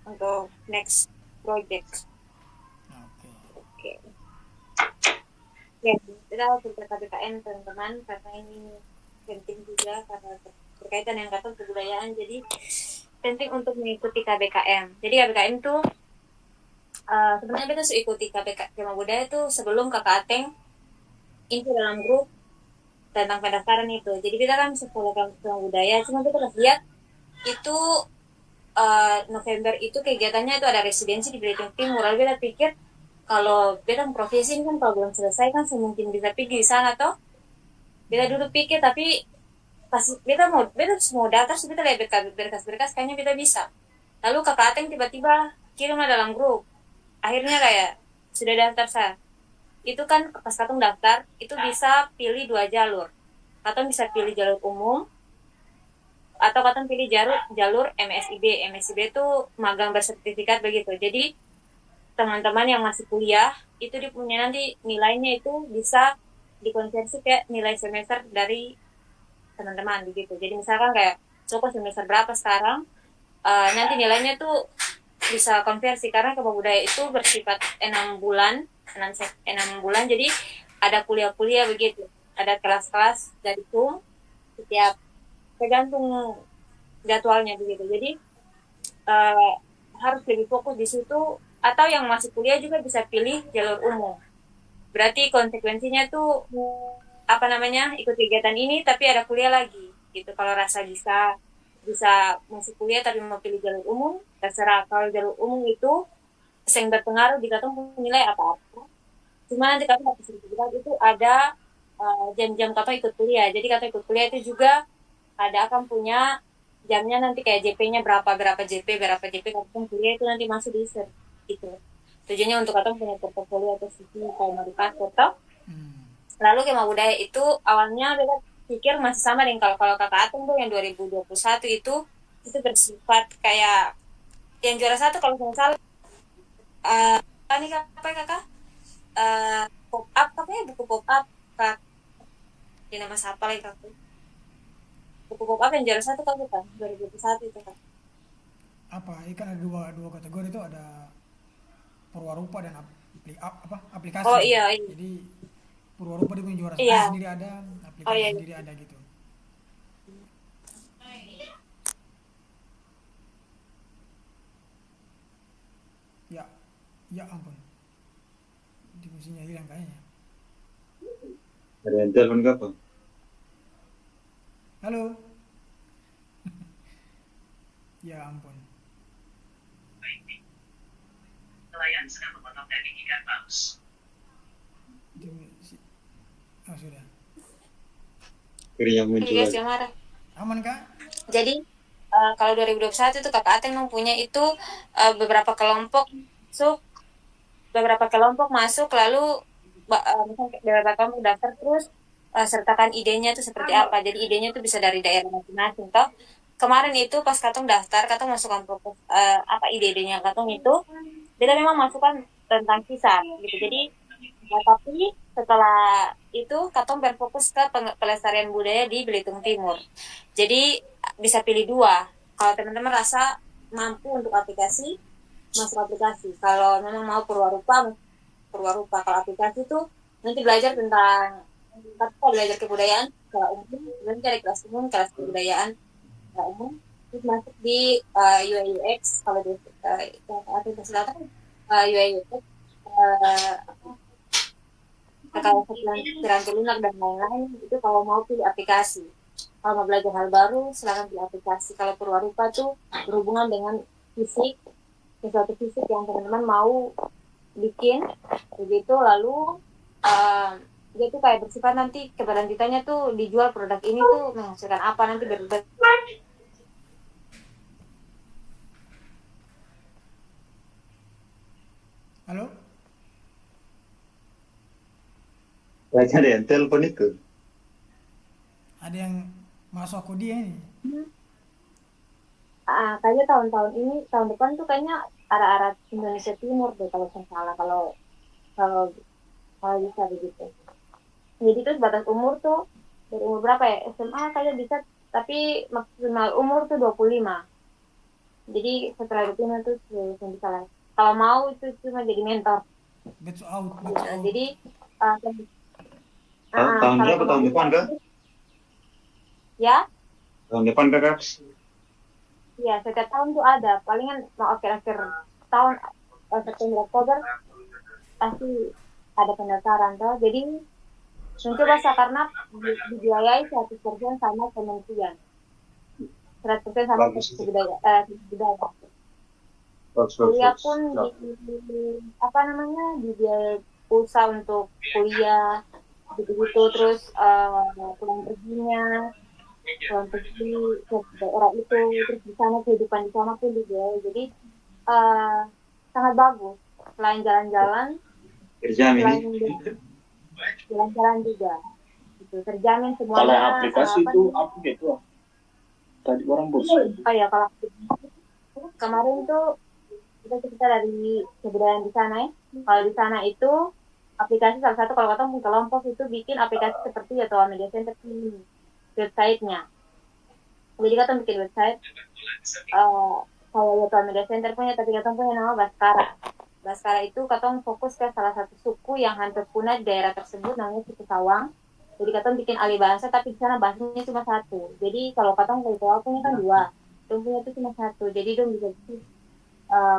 untuk next project. Oke. Oke. Ya, kita harus KBKM teman-teman karena ini penting juga karena berkaitan dengan kata kebudayaan, jadi penting untuk mengikuti KBKM. Jadi KBKM itu sebenarnya kita harus ikuti KBKM budaya itu sebelum kakak Ateng info dalam grup tentang pendaftaran itu. Jadi kita kan sekolah KBKM budaya, cuma kita lihat itu November itu kegiatannya itu ada residensi di Belitung Timur. Lalu kita pikir kalau beda profesi ini kan kalau belum selesai kan semungkin bisa pergi di sana toh. Kita dulu pikir, tapi pas kita mau daftar, kita lihat berkas kayaknya kita bisa. Lalu kakak Ateng tiba-tiba kirim dalam grup. Akhirnya kayak sudah daftar saya. Itu kan pas katong daftar itu bisa pilih 2 jalur. Katong bisa pilih jalur umum atau katong pilih jalur MSIB. MSIB itu magang bersertifikat begitu. Jadi teman-teman yang masih kuliah itu punya nanti nilainya itu bisa dikonversi ke nilai semester dari teman-teman begitu. Jadi misalkan kayak Soko semester berapa sekarang, nanti nilainya tuh bisa konversi karena kebudaya itu bersifat 6 bulan, jadi ada kuliah-kuliah begitu, ada kelas-kelas dari TUM setiap tergantung jadwalnya begitu. Jadi harus lebih fokus di situ, atau yang masih kuliah juga bisa pilih jalur umum. Berarti konsekuensinya tuh ikut kegiatan ini tapi ada kuliah lagi gitu. Kalau rasa bisa masih kuliah tapi mau pilih jalur umum, terserah. Kalau jalur umum itu sering berpengaruh di katong nilai apa-apa. Cuma nanti katong itu ada jam-jam katong ikut kuliah. Jadi katong ikut kuliah itu juga ada akan punya jamnya nanti kayak JP-nya berapa JP katong kuliah itu nanti masuk di ser gitu. Tujuannya untuk katong punya portofolio atau CV kayak mau dipakai toh. Lalu Kema Budaya itu awalnya beta pikir masih sama dengan kalau kakak Ateng tuh yang 2021 itu bersifat kayak yang juara 1 kalau nggak salah ini apa ya kakak, pop up buku pop up kak, di nama siapa lagi kakak, buku pop up yang juara 1 kan 2021 itu kan Apa? Ini kan ada dua kategori itu, ada Purwarupa dan aplikasi. Oh iya. Jadi Purwarupa dia punya juara sendiri ada, aplikasi sendiri ada gitu. Ya ampun, fungsinya hilang kayaknya. Ada yang telepon kapan? Halo. Ya ampun. Nelayan sedang memotong daging ikan paus. Oh sudah. Kering yang muncul guys lagi. yang marah. Aman kak? Jadi kalau 2021 itu kakak Ateng punya itu beberapa kelompok masuk, lalu misalnya beberapa kelompok daftar, terus sertakan idenya itu seperti apa. Jadi idenya itu bisa dari daerah masing-masing toh. Kemarin itu pas katong daftar, katong masukkan apa ide-idenya katong itu, kita memang masukkan tentang kisah gitu. Jadi tapi setelah itu katong berfokus ke pelestarian budaya di Belitung Timur. Jadi bisa pilih 2. Kalau teman-teman rasa mampu untuk aplikasi, masuk aplikasi. Kalau memang mau Purwarupa. Kalau aplikasi itu nanti belajar tentang belajar kebudayaan secara umum, nanti dari kelas umum, kelas kebudayaan secara umum, terus masuk di UI UX. Kalau di aplikasi selatan UI UX kalau pikiran lunak dan lain-lain, itu kalau mau pilih aplikasi. Kalau mau belajar hal baru, silakan pilih aplikasi. Kalau Purwarupa tuh berhubungan dengan fisik, sesuatu fisik yang teman-teman mau bikin begitu, lalu dia tuh kayak bersifat nanti keberlanjutannya tuh dijual produk ini tuh menghasilkan apa nanti Halo? Kayaknya ada yang telepon itu. Ada yang masuk aku dia ini. kayaknya tahun depan tuh kayaknya arah-arah Indonesia Timur deh kalau saya salah, kalau kalau kalau bisa begitu. Jadi tuh batas umur tuh dari umur berapa ya, SMA kayaknya bisa, tapi maksimal umur tuh 25. Jadi setelah 25 tuh sudah bisa lah. Kalau mau itu cuma jadi mentor. Batch out, batch Nah, out. jadi Tahun kalau berapa? Tahun depan kah? ya, Tahun depan kah, Kak? ya setiap tahun tuh ada. Palingan mau akhir-akhir tahun September Oktober pasti ada pendaftaran tuh. Jadi mencoba karena dibiayai 100% sama kementerian, 100% sama Bagus itu. budaya. Bagus, Kuliah bagus. pun apa namanya dibiayai pulsa untuk kuliah gitu-gitu, terus pulang pergi ke daerah itu, terus di sana kehidupan di sana pun dibiayai. Jadi sangat bagus. Selain jalan-jalan, Terjamin selain ini. jalan-jalan juga gitu, terjamin Kalau semuanya. aplikasi itu apa gitu? Tadi orang bos. Oh ya, kalau kemarin tuh kita dari kebudayaan di sana ya. Kalau di sana itu aplikasi salah satu, kalau ketemu kelompok itu bikin aplikasi seperti atau media center ini, websitenya. Jadi kita bikin website kalau Yoto Media Center punya, tapi kita punya nama Baskara. Baskara itu kita fokus ke salah satu suku yang hampir punah di daerah tersebut, namanya suku Sawang. Jadi kita bikin alih bahasa, tapi di sana bahasanya cuma satu. Jadi kalau kita punya kan dua, kita punya itu cuma satu. Jadi dong bisa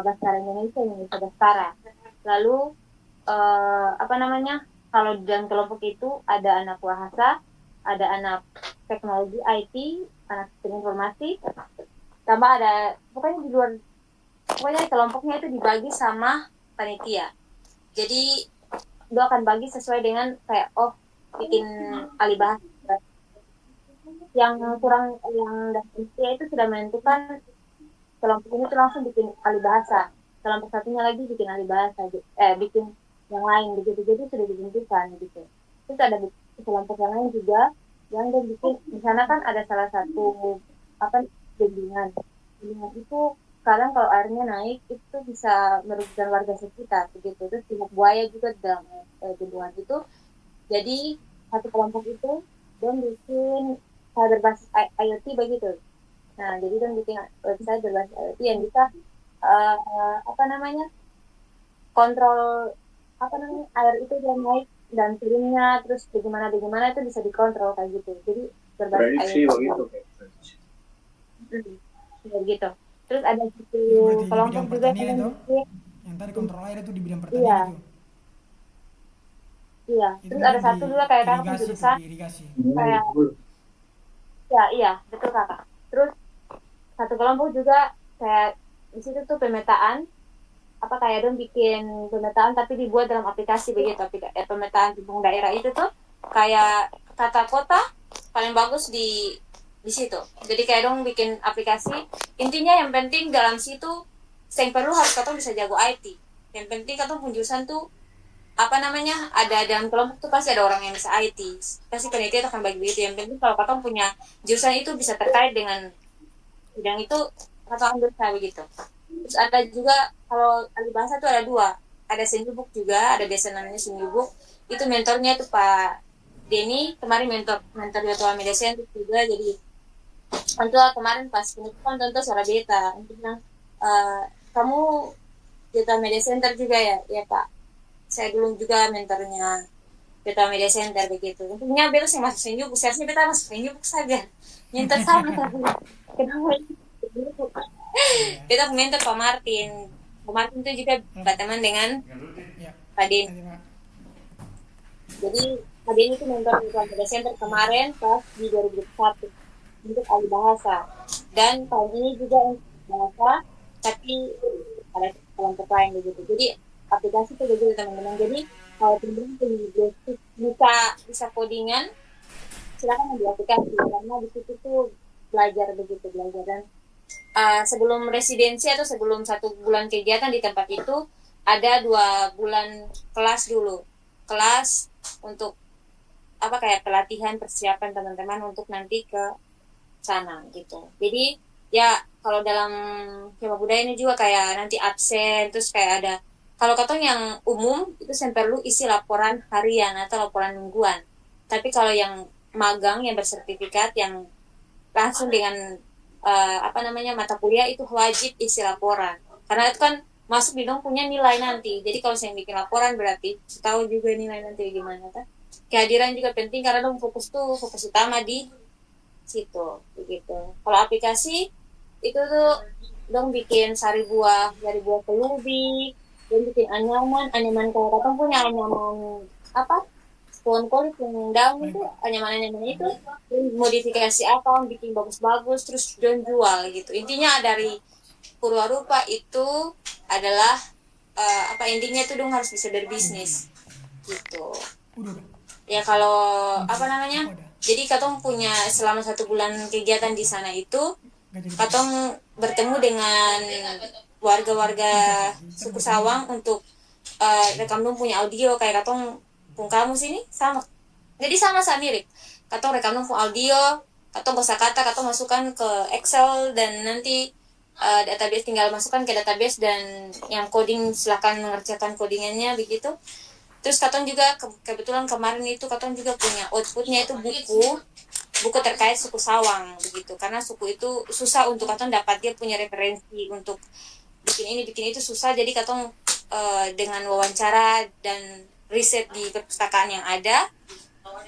Baskara Indonesia, Baskara. Lalu apa namanya? Kalau di dalam kelompok itu ada anak bahasa, ada anak teknologi IT, anak sistem informasi, tambah ada pokoknya kelompoknya itu dibagi sama panitia. Jadi dia akan bagi sesuai dengan kayak bikin alih bahasa. Yang dari panitia itu sudah menentukan kelompok ini tuh langsung bikin alih bahasa, kelompok satunya lagi bikin alih bahasa, bikin yang lain begitu. Jadi sudah ditentukan gitu. Terus ada kelompok yang lain juga yang dia bikin, di sana kan ada salah satu bendungan itu, kadang kalau airnya naik itu bisa merugikan warga sekitar begitu. Terus pihak buaya juga dalam bendungan itu. Jadi satu kelompok itu dan bikin berbasis IoT begitu. Nah, jadi dan bikin website berbasis IoT yang bisa kontrol air itu yang naik dan turunnya, terus bagaimana itu bisa dikontrol kayak gitu. Jadi berbasis Prediksi IoT begitu. gitu. Terus ada satu Berarti di kelompok bidang juga pertanian itu, yang tadi kontrol air itu di bidang pertanian Iya. itu. Iya. Itu Terus ada di satu juga kayak kakak irigasi, jurusan di irigasi. kayak iya betul kakak. Terus satu kelompok juga kayak di situ tuh pemetaan, kayak dong bikin pemetaan tapi dibuat dalam aplikasi begitu. Pemetaan hubung daerah itu tuh kayak tata kota paling bagus di situ. Jadi kayak dong bikin aplikasi, intinya yang penting dalam situ yang perlu harus katong bisa jago IT. Yang penting katong penjurusan tuh ada dalam kelompok tuh pasti ada orang yang bisa IT, pasti penelitian akan bagi begitu. Yang penting kalau katong punya jurusan itu bisa terkait dengan bidang itu, katong bisa begitu. Terus ada juga kalau alih bahasa tuh ada dua, ada Senyubuk juga, ada biasa namanya Senyubuk. Itu mentornya tuh Pak Denny, kemarin mentor Yotoa Media Center juga. Jadi tentu kemarin pas penutupan tentu suara beta untuk bilang, kamu Yotoa Media Center juga ya Pak. Saya dulu juga mentornya Yotoa Media Center begitu. Tentunya beta sih masuk Senyubuk, seharusnya beta masuk Senyubuk saja. Mentor sama tapi kenapa kita mentor Pak Martin. Pak Martin itu juga berteman dengan Pak Denny. Jadi Pak Denny itu mentor Yotoa Media Center kemarin pas di 2021 untuk alih bahasa, dan tahun ini juga untuk bahasa tapi ada kelompok lain begitu. Jadi aplikasi tuh begitu teman-teman. Jadi kalau teman-teman bisa codingan, silakan di aplikasi karena di situ tuh belajar dan sebelum residensi atau sebelum 1 bulan kegiatan di tempat itu ada 2 bulan kelas dulu, kelas untuk apa kayak pelatihan persiapan teman-teman untuk nanti ke sana gitu. Jadi ya kalau dalam Hima Budaya ini juga kayak nanti absen, terus kayak ada kalau katong yang umum itu perlu isi laporan harian atau laporan mingguan. Tapi kalau yang magang yang bersertifikat yang langsung dengan apa namanya mata kuliah itu wajib isi laporan. Karena itu kan masuk di dong punya nilai nanti. Jadi kalau saya bikin laporan berarti tahu juga nilai nanti gimana kan. Kehadiran juga penting karena dong fokus utama di situ begitu. Kalau aplikasi itu tuh dong bikin dari buah kelubi, dan bikin anyaman kayak katong punya anyaman apa pohon kulit yang daun itu anyaman itu modifikasi apa bikin bagus-bagus terus don jual gitu. Intinya dari Purwarupa itu adalah apa intinya itu dong harus bisa berbisnis gitu. Udah. Ya kalau apa namanya, jadi katong punya selama 1 bulan kegiatan di sana itu katong bertemu dengan warga-warga suku Sawang untuk rekam dong punya audio kayak katong pung kamu sini sama. Jadi sama mirip. Katong rekam dong pung audio, katong kosakata katong masukkan ke Excel dan nanti database tinggal masukkan ke database dan yang coding silakan mengerjakan codingannya begitu. Terus katong juga kebetulan kemarin itu katong juga punya outputnya itu buku terkait suku Sawang begitu, karena suku itu susah untuk katong dapat dia punya referensi untuk bikin itu susah. Jadi katong dengan wawancara dan riset di perpustakaan yang ada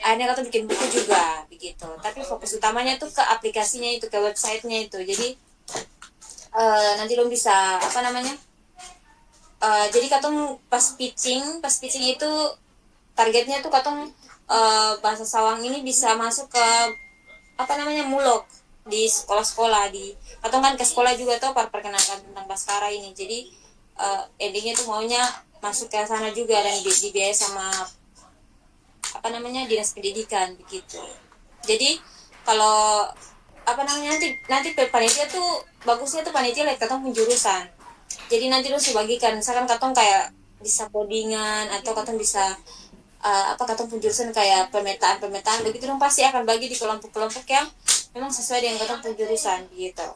akhirnya katong bikin buku juga begitu. Tapi fokus utamanya tuh ke aplikasinya itu, ke websitenya itu. Jadi nanti lo bisa apa namanya jadi katong pas pitching itu targetnya tuh katong bahasa Sawang ini bisa masuk ke apa namanya mulok di sekolah-sekolah di katong kan ke sekolah juga tuh perkenalkan tentang Baskara ini. Jadi endingnya tuh maunya masuk ke sana juga dan dibiayai sama apa namanya dinas pendidikan begitu. Jadi kalau apa namanya nanti panitia tuh bagusnya tuh panitia lihat katong penjurusan. Jadi nanti lu bagikan misalkan katong kayak bisa codingan atau katong bisa apa katong penjurusan kayak pemetaan begitu dong pasti akan bagi di kelompok-kelompok yang memang sesuai dengan katong penjurusan gitu.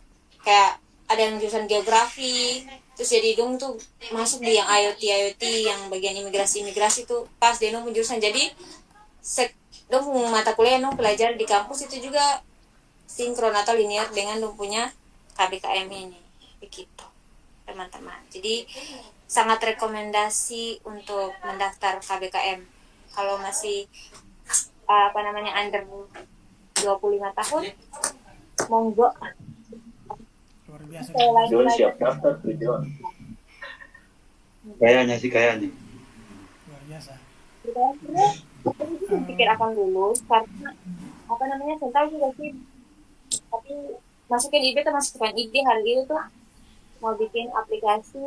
Kayak ada yang jurusan geografi, terus jadi dong tuh masuk di yang IoT yang bagian imigrasi tuh pas dia dong penjurusan. Jadi dong mata kuliah dong pelajar di kampus itu juga sinkron atau linear dengan dong punya KBKM ini begitu teman-teman. Jadi sangat rekomendasi untuk mendaftar KBKM kalau masih apa namanya under 25 tahun monggo. Luar biasa. John siap daftar tuh John. Kayaknya. Luar biasa. Kita pikir akan lulus karena apa namanya saya tahu juga sih, tapi masukin ide hari itu tuh mau bikin aplikasi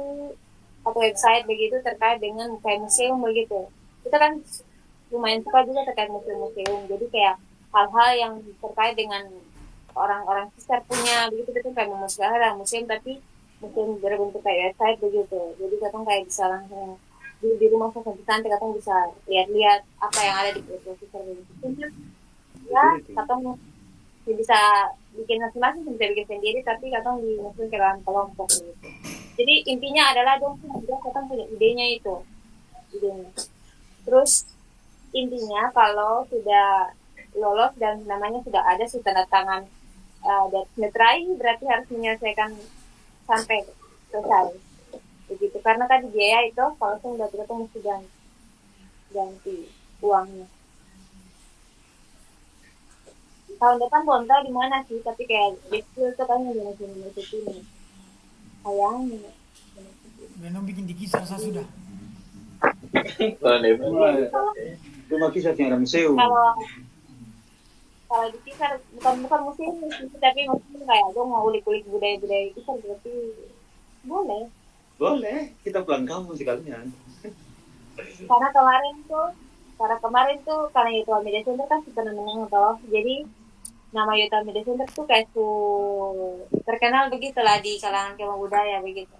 atau website begitu terkait dengan kayak museum begitu. Kita kan lumayan suka juga terkait museum. Jadi kayak hal-hal yang terkait dengan orang-orang sekitar punya begitu kayak museum tapi museum berbentuk kayak website begitu. Jadi katong kayak bisa langsung di rumah santai katong bisa lihat-lihat apa yang ada di sekitar begitu. Ya katong bisa bikin masing-masing bisa bikin sendiri tapi katong dimasukin ke dalam kelompok gitu. Jadi intinya adalah dong katong punya idenya. Terus intinya kalau sudah lolos dan namanya sudah ada tanda tangan dari Metrai berarti harus menyelesaikan sampai selesai begitu. Karena tadi biaya itu kalau sudah ketemu mesti ganti uangnya. Tahun depan belum tahu di mana sih, tapi kayak Dekil tuh kan di university ini. Sayangnya. Benom bikin di kisah saya sudah. Itu mah kisah yang ada museum. Kalau di kisah bukan museum sih, tapi maksudnya kayak gue mau ulik-ulik budaya-budaya kisah berarti boleh. Boleh, kita pulang kampung sekalian. Karena kemarin tuh karena Youth Media Center kan suka menang toh. Jadi nama Youth Media Center tuh kayak terkenal begitu lah di kalangan kema budaya begitu.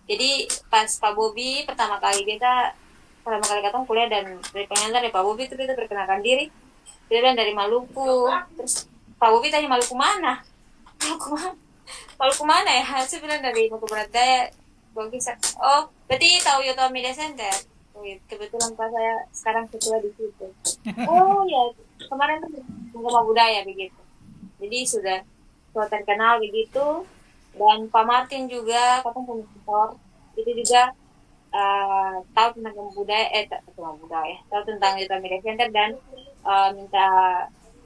Jadi pas Pak Bobi pertama kali ketemu kuliah dan dari pengantar dari Pak Bobi itu kita perkenalkan diri. Dia bilang dari Maluku. Terus Pak Bobi tanya Maluku mana? Maluku mana ya? Saya bilang dari Maluku Barat Daya. Oh, berarti tahu Youth Media Center. Oh, iya. Kebetulan Pak saya sekarang ketua di situ. Oh ya, kemarin tuh Kema Budaya begitu. Jadi sudah terkenal begitu. Dan Pak Martin juga katanya kompositor itu juga tahu tentang Kema Budaya, tahu tentang Youth Media Center dan minta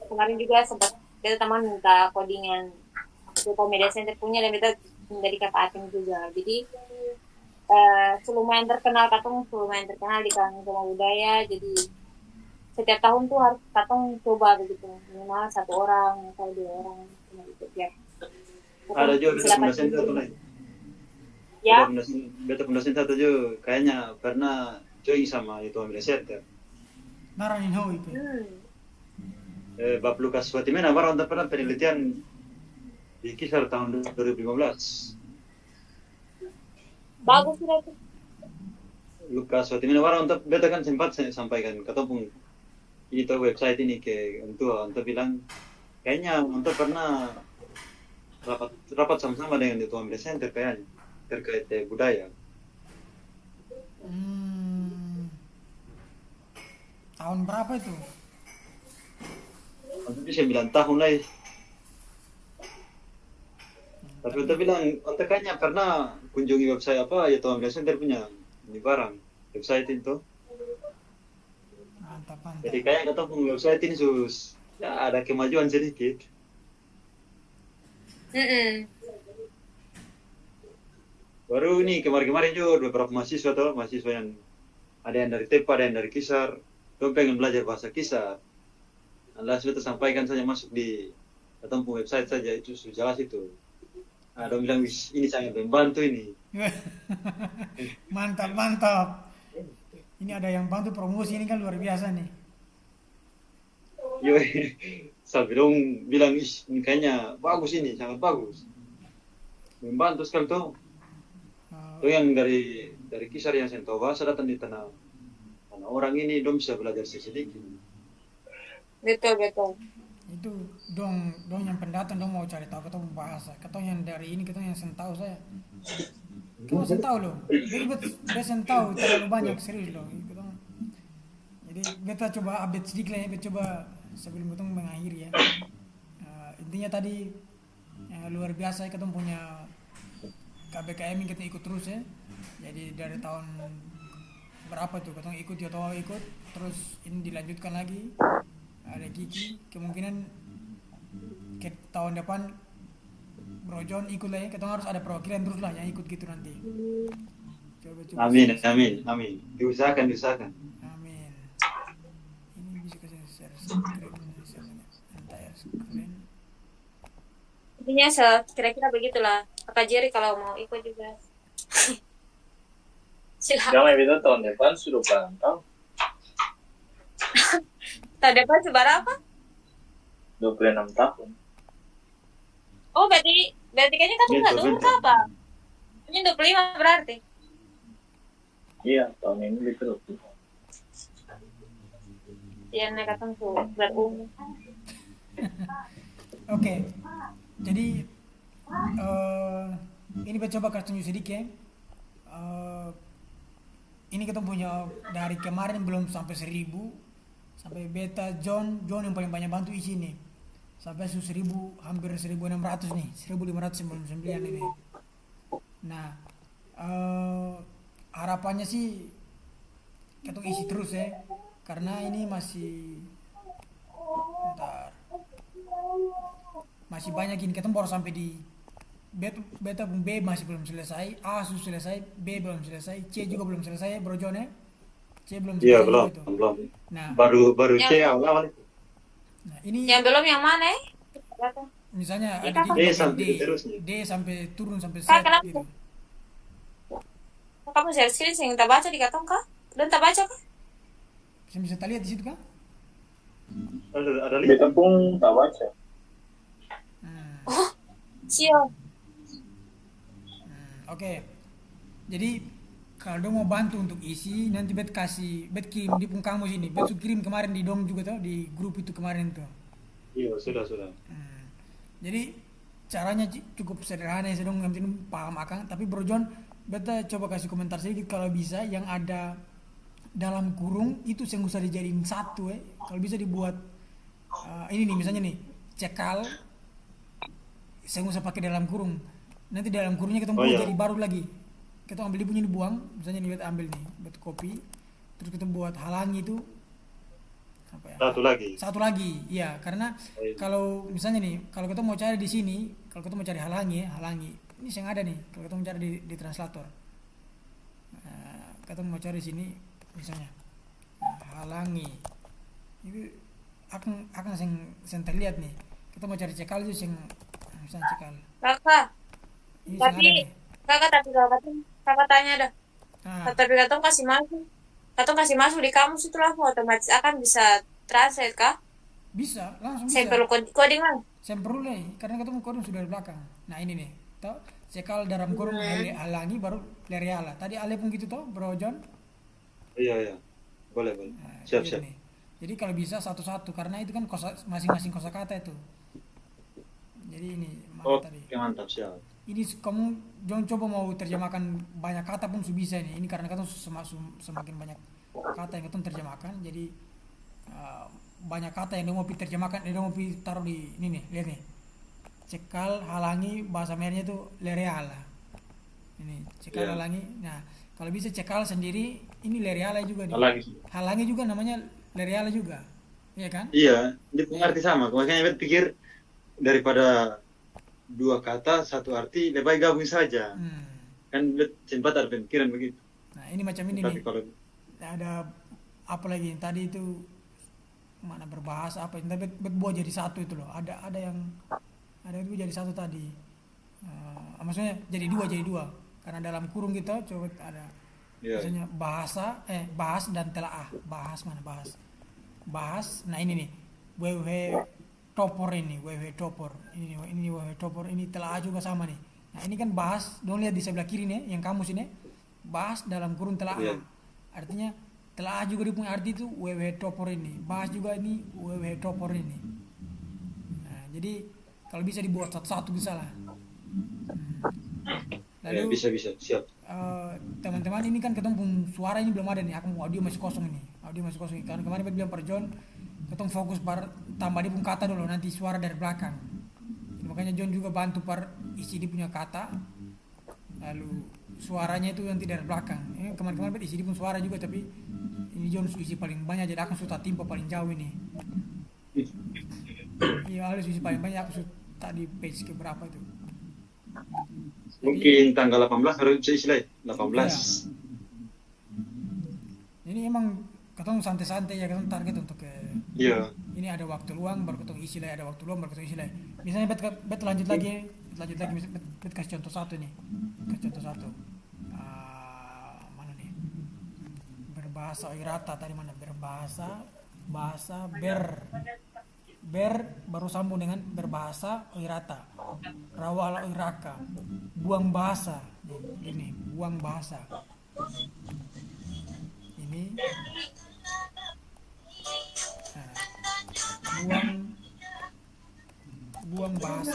kemarin juga sempat kita teman minta codingan Youth Media Center punya dan kita menjadi Ating juga. Jadi lumayan terkenal di kalangan Kema Budaya. Jadi setiap tahun tuh harus katong coba begitu, minimal 1 orang atau 2 orang gitu biar Ada juga beta punda center tuh lain. ya. Beta punda center tuh juga kayaknya pernah join sama itu Media Center. Naranin ho itu. Bap Lukas Watimena baru pernah penelitian di kisar tahun 2015. Bagus sudah itu. Lukas Watimena baru beta kan sempat sampaikan ketemu ini tuh website ini ke untuk bilang kayaknya untuk pernah rapat sama-sama dengan itu Media Center kayaknya terkait budaya. Tahun berapa itu? Untuk 9 tahun lah. Tapi untuk bilang, untuk kayaknya pernah kunjungi website apa ya Media Center punya ini barang website itu. Mantap. Jadi kayak ketemu website ini ya ada kemajuan sedikit. Baru ini kemarin juga beberapa mahasiswa yang ada yang dari Tepa, ada yang dari Kisar, dong pengen belajar bahasa Kisar. Allah sudah sampaikan saja masuk di ketemu website saja itu sudah jelas itu. Nah, dong bilang ini sangat membantu ini. Mantap. Ini ada yang bantu promosi, ini kan luar biasa nih. Yo, sampai dong bilang ini kayaknya bagus ini, sangat bagus. Membantu sekali tuh. Tuh yang dari Kisar yang saya tahu bahasa datang di tanah orang ini dong bisa belajar sedikit. Betul. Itu dong yang pendatang dong mau cari tahu ketemu bahasa. Ketemu yang dari ini ketemu yang sentau saya. Kamu sentau loh. Beta sentau terlalu banyak serius loh. Jadi beta coba update sedikit lah ya. Beta coba sebelum ketemu mengakhiri ya. Intinya tadi luar biasa ya ketemu punya KBKM yang kita ikut terus ya. Jadi dari tahun berapa tuh kita ikut terus ini dilanjutkan lagi. Ada Kiki, kemungkinan ke tahun depan Bro John ikut lah ya. Kita harus ada perwakilan terus lah yang ikut gitu nanti. Coba. Amin. Diusahakan. Amin. Ini bisa kasih share screen. Intinya kira-kira begitulah. Kakak Jerry kalau mau ikut juga. Silakan. Jangan beda tahun depan sudah pantau. Tahun depan seberapa? 26 tahun. Oh, berarti kayaknya kan nggak dulu apa? Ini 25 berarti. Iya, tahun ini betul. Ya, mereka tentu berumur. Oke. Jadi ini coba kasih tunjuk sedikit ya. Ini kita punya dari kemarin belum sampai 1000, sampai beta John yang paling banyak bantu isi nih sampai 1000, hampir 1600 nih, 1599 ini. Nah harapannya sih kita isi terus ya, karena ini masih banyak ini. Kita baru sampai di beta B masih belum selesai, A sudah selesai, B belum selesai, C juga belum selesai, Bro John ya. C belum selesai. Iya, gitu. belum. Nah, Baru C awal itu. Nah, ini Yang belum yang mana ya? misalnya Iya, ada Kak. di D sampai terus nih. D sampai turun sampai Z Kak, kenapa? gitu. kamu share screen sing tak baca di katong kah? Dan tak baca kah? Bisa tak lihat di situ kan? Ada lihat. Beta pun tak baca. Oh, siap. Oke. Jadi kalau dia mau bantu untuk isi, nanti bet kirim di pung kamus ini. Bet sudah kirim kemarin di dom juga tuh, di grup itu kemarin tuh. Iya, sudah. Jadi caranya cukup sederhana ya, sedang yang penting paham akang. Tapi Bro John, beta coba kasih komentar sedikit kalau bisa yang ada dalam kurung itu yang usah dijadiin satu ya. Kalau bisa dibuat ini nih misalnya nih cekal, saya usah pakai dalam kurung. Nanti dalam kurungnya kita buat jadi baru lagi. Kita ambil dia punya dibuang, misalnya nih kita ambil nih, buat kopi, terus kita buat halangi itu apa ya? Satu lagi, iya. Karena kalau misalnya nih, kalau kita mau cari di sini, kalau kita mau cari halangi, ini yang ada nih. Kalau kita mau cari di translator, kita mau cari sini, misalnya halangi, itu akan yang terlihat nih. Kita mau cari cekal itu yang misalnya cekal. Kakak, Ini yang ada tapi nih. kakak tanya dah. Tapi katong kasih masuk di kamus itu langsung otomatis akan bisa translate kah? Bisa, langsung Saya bisa. perlu coding lah. Saya perlu nih, karena ketemu koding sudah di belakang. Nah ini nih, toh cekal dalam kurung halangi baru leriala. Tadi Ale pun gitu toh, Bro John. Iya. Boleh. Nah, Siap. nih. Jadi kalau bisa satu-satu, karena itu kan masing-masing kosakata itu. Jadi ini mana tadi? Oke, mantap, siap. Ini kamu jangan coba mau terjemahkan banyak kata pun bisa nih. Ini karena kan semakin banyak kata yang kita terjemahkan, jadi banyak kata yang dia mau terjemahkan, dia mau taruh di ini nih, lihat nih. Cekal halangi bahasa merahnya itu lereala. Ini cekal halangi. Nah, kalau bisa cekal sendiri ini lereala juga nih. Halangi juga namanya lereala juga. Iya kan? Iya, dia pengerti sama. Makanya bet pikir daripada dua kata satu arti lebih baik gabung saja. Kan bet sempat ada pemikiran begitu. Nah, ini macam ini Tapi nih. kalau Ada apa lagi tadi itu mana berbahasa apa ini bet buat jadi satu itu loh. Ada itu jadi satu tadi. Maksudnya jadi dua. Karena dalam kurung kita coba ada misalnya bahas dan telaah. Bahas. Nah ini nih. Topor ini topor. Ini topor ini telaah juga sama nih. Nah, ini kan bahas, dong lihat di sebelah kiri nih yang kamus ini. Bahas dalam kurung telaah. Artinya telaah juga dia punya arti itu topor ini. Bahas juga ini topor ini. Nah, jadi kalau bisa dibuat satu-satu bisa lah. Lalu bisa siap. Teman-teman ini kan ketemu suara ini belum ada nih. Aku audio masih kosong ini. Karena kemarin bilang per John ketemu fokus tambah dia punya kata dulu, nanti suara dari belakang. Jadi, makanya John juga bantu isi dia punya kata. Lalu suaranya itu nanti dari belakang. Kemarin isi dia punya suara juga, tapi ini John isi paling banyak, jadi akan sudah timpa paling jauh ini. Iya, harus isi paling banyak. Aku sudah tadi page ke berapa itu. Mungkin tanggal 18 harus bisa isi lagi. 18. Ini emang ketemu santai-santai ya, ketemu target untuk ini ada waktu luang baru ketemu isi lagi, misalnya bet lanjut lagi bet kasih contoh satu nih, mana nih, berbahasa Oirata tadi mana, bahasa ber baru sambung dengan berbahasa Oirata, rawala Oiraka, buang bahasa ini buang bahasa ini. Buang bahasa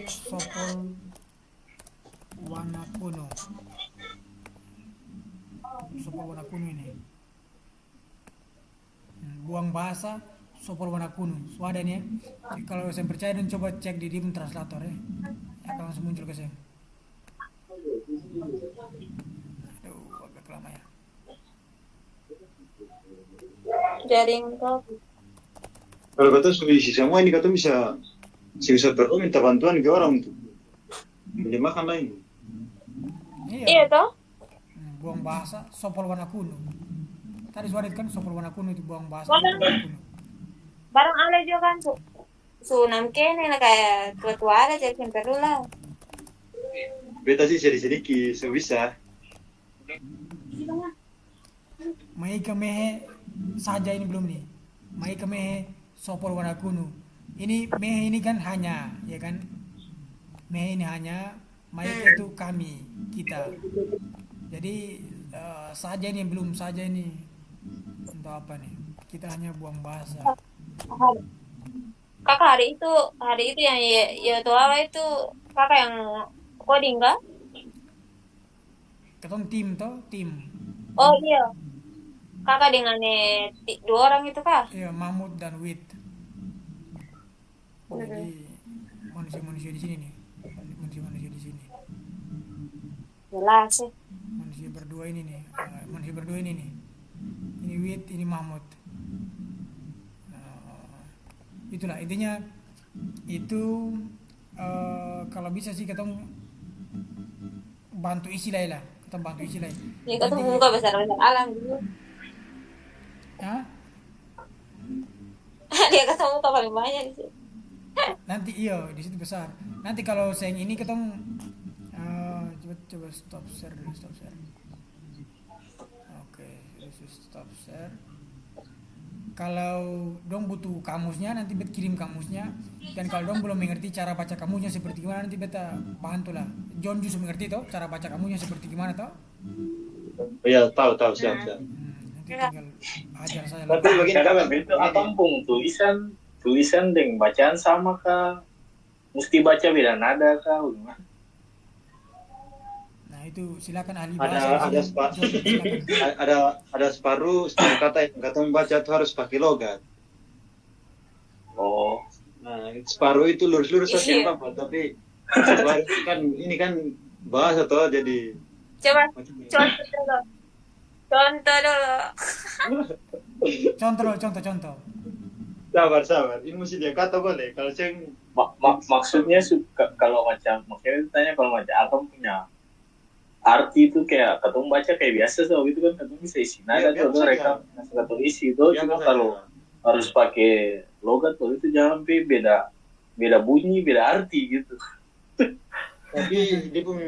sopol warna kuno ini, buang bahasa sopol warna kuno. So ada nih ya. Kalau saya percaya dan coba cek di Dim translator ya, akan langsung muncul ke saya. Aduh, agak lama ya. Jaring kok. Kalau kata sudah isi semua ini, kata bisa perlu minta bantuan ke orang untuk beli makan lain. Iya toh? Buang bahasa sopol warna kuno. Tadi suara kan sopol warna kuno itu buang bahasa. Barang Ale juga kan su namkene lah kayak tua-tua ada jadi perlu lah. beta sih sedikit so bisa. Mai kemehe saja ini belum nih. Mai kemehe sopor warna kuno. Ini mehe ini kan hanya, ya kan? Mehe ini hanya, mai itu kami, kita. Jadi saja ini belum saja ini untuk apa nih? Kita hanya buang bahasa. Kakak hari itu yang ya tuh apa itu kakak yang coding kah? Ketemu tim toh, tim. Oh iya, kakak dengan dua orang itu kah? Ya, Mahmud dan Wit. Jadi manusia-manusia di sini nih. Manusia-manusia di sini. Jelas sih. Manusia berdua ini nih. Manusia berdua ini nih. Ini Wit, ini Mahmud. Itulah intinya itu kalau bisa sih kita bantu isi lah, kita bantu isi lah. Ini kata muka besar-besar alam dulu. Hah? Dia kata muka paling banyak di situ. Nanti iya di situ besar. Nanti kalau sayang ini kita coba stop share dulu, stop share. Oke, stop share. Kalau dong butuh kamusnya nanti bet kirim kamusnya, dan kalau dong belum mengerti cara baca kamusnya seperti gimana nanti beta bantu lah. John justru mengerti toh cara baca kamusnya seperti gimana toh. Oh iya, tahu siap. Nanti tinggal ajar saya Tapi lah. begini Kadang kawan, itu apapun tulisan dengan bacaan sama kah? Mesti baca beda nada kah? Gimana? Nah itu silakan ahli ada bahasa. ada sepa- John, silakan. ada separuh kata yang kata membaca itu harus pakai logat. Oh, Nah, separuh itu lurus-lurus saja Iya. apa, tapi separuh itu kan ini kan bahasa toh jadi Coba macam ini. contoh dulu. Contoh dulu. Contoh. Sabar. Ini mesti dia kata boleh. Kalau saya maksudnya suka kalau macam maksudnya tanya kalau macam apa punya arti itu kayak ketemu baca kayak biasa so gitu kan ketemu bisa isi nada Iya, tuh biasa mereka ketemu isi itu Ya, cuma biasa kalau aja. harus pakai logat kalau itu jangan sampai beda bunyi beda arti gitu. Tapi dia pun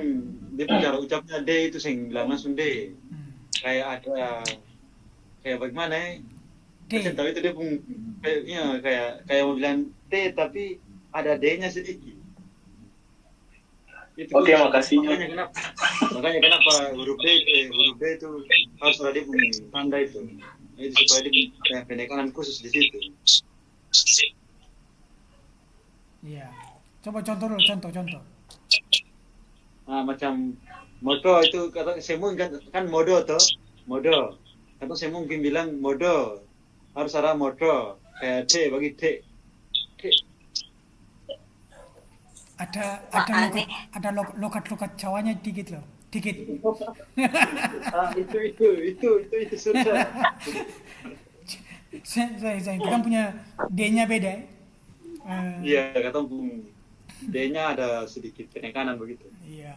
cara ucapnya D itu saya bilang langsung D. Kayak ada kayak bagaimana ya? D. Saya tahu itu dia pun kayak mau bilang T tapi ada D-nya sedikit. Itu Oke, pun- makasih. Makanya kenapa huruf D itu harus ada dia punya tanda itu. Itu supaya dia punya pendekanan khusus di situ. Iya. Coba contoh dulu, contoh. Nah, macam modo itu kata saya mungkin kan modo toh, modo. Kata saya mungkin bilang modo harus ada modo kayak T bagi T. Ada lokat Jawanya dikit loh. Dikit. Itu susah. Saya kita punya D-nya beda. Iya, kata pun D-nya ada sedikit penekanan begitu. Iya.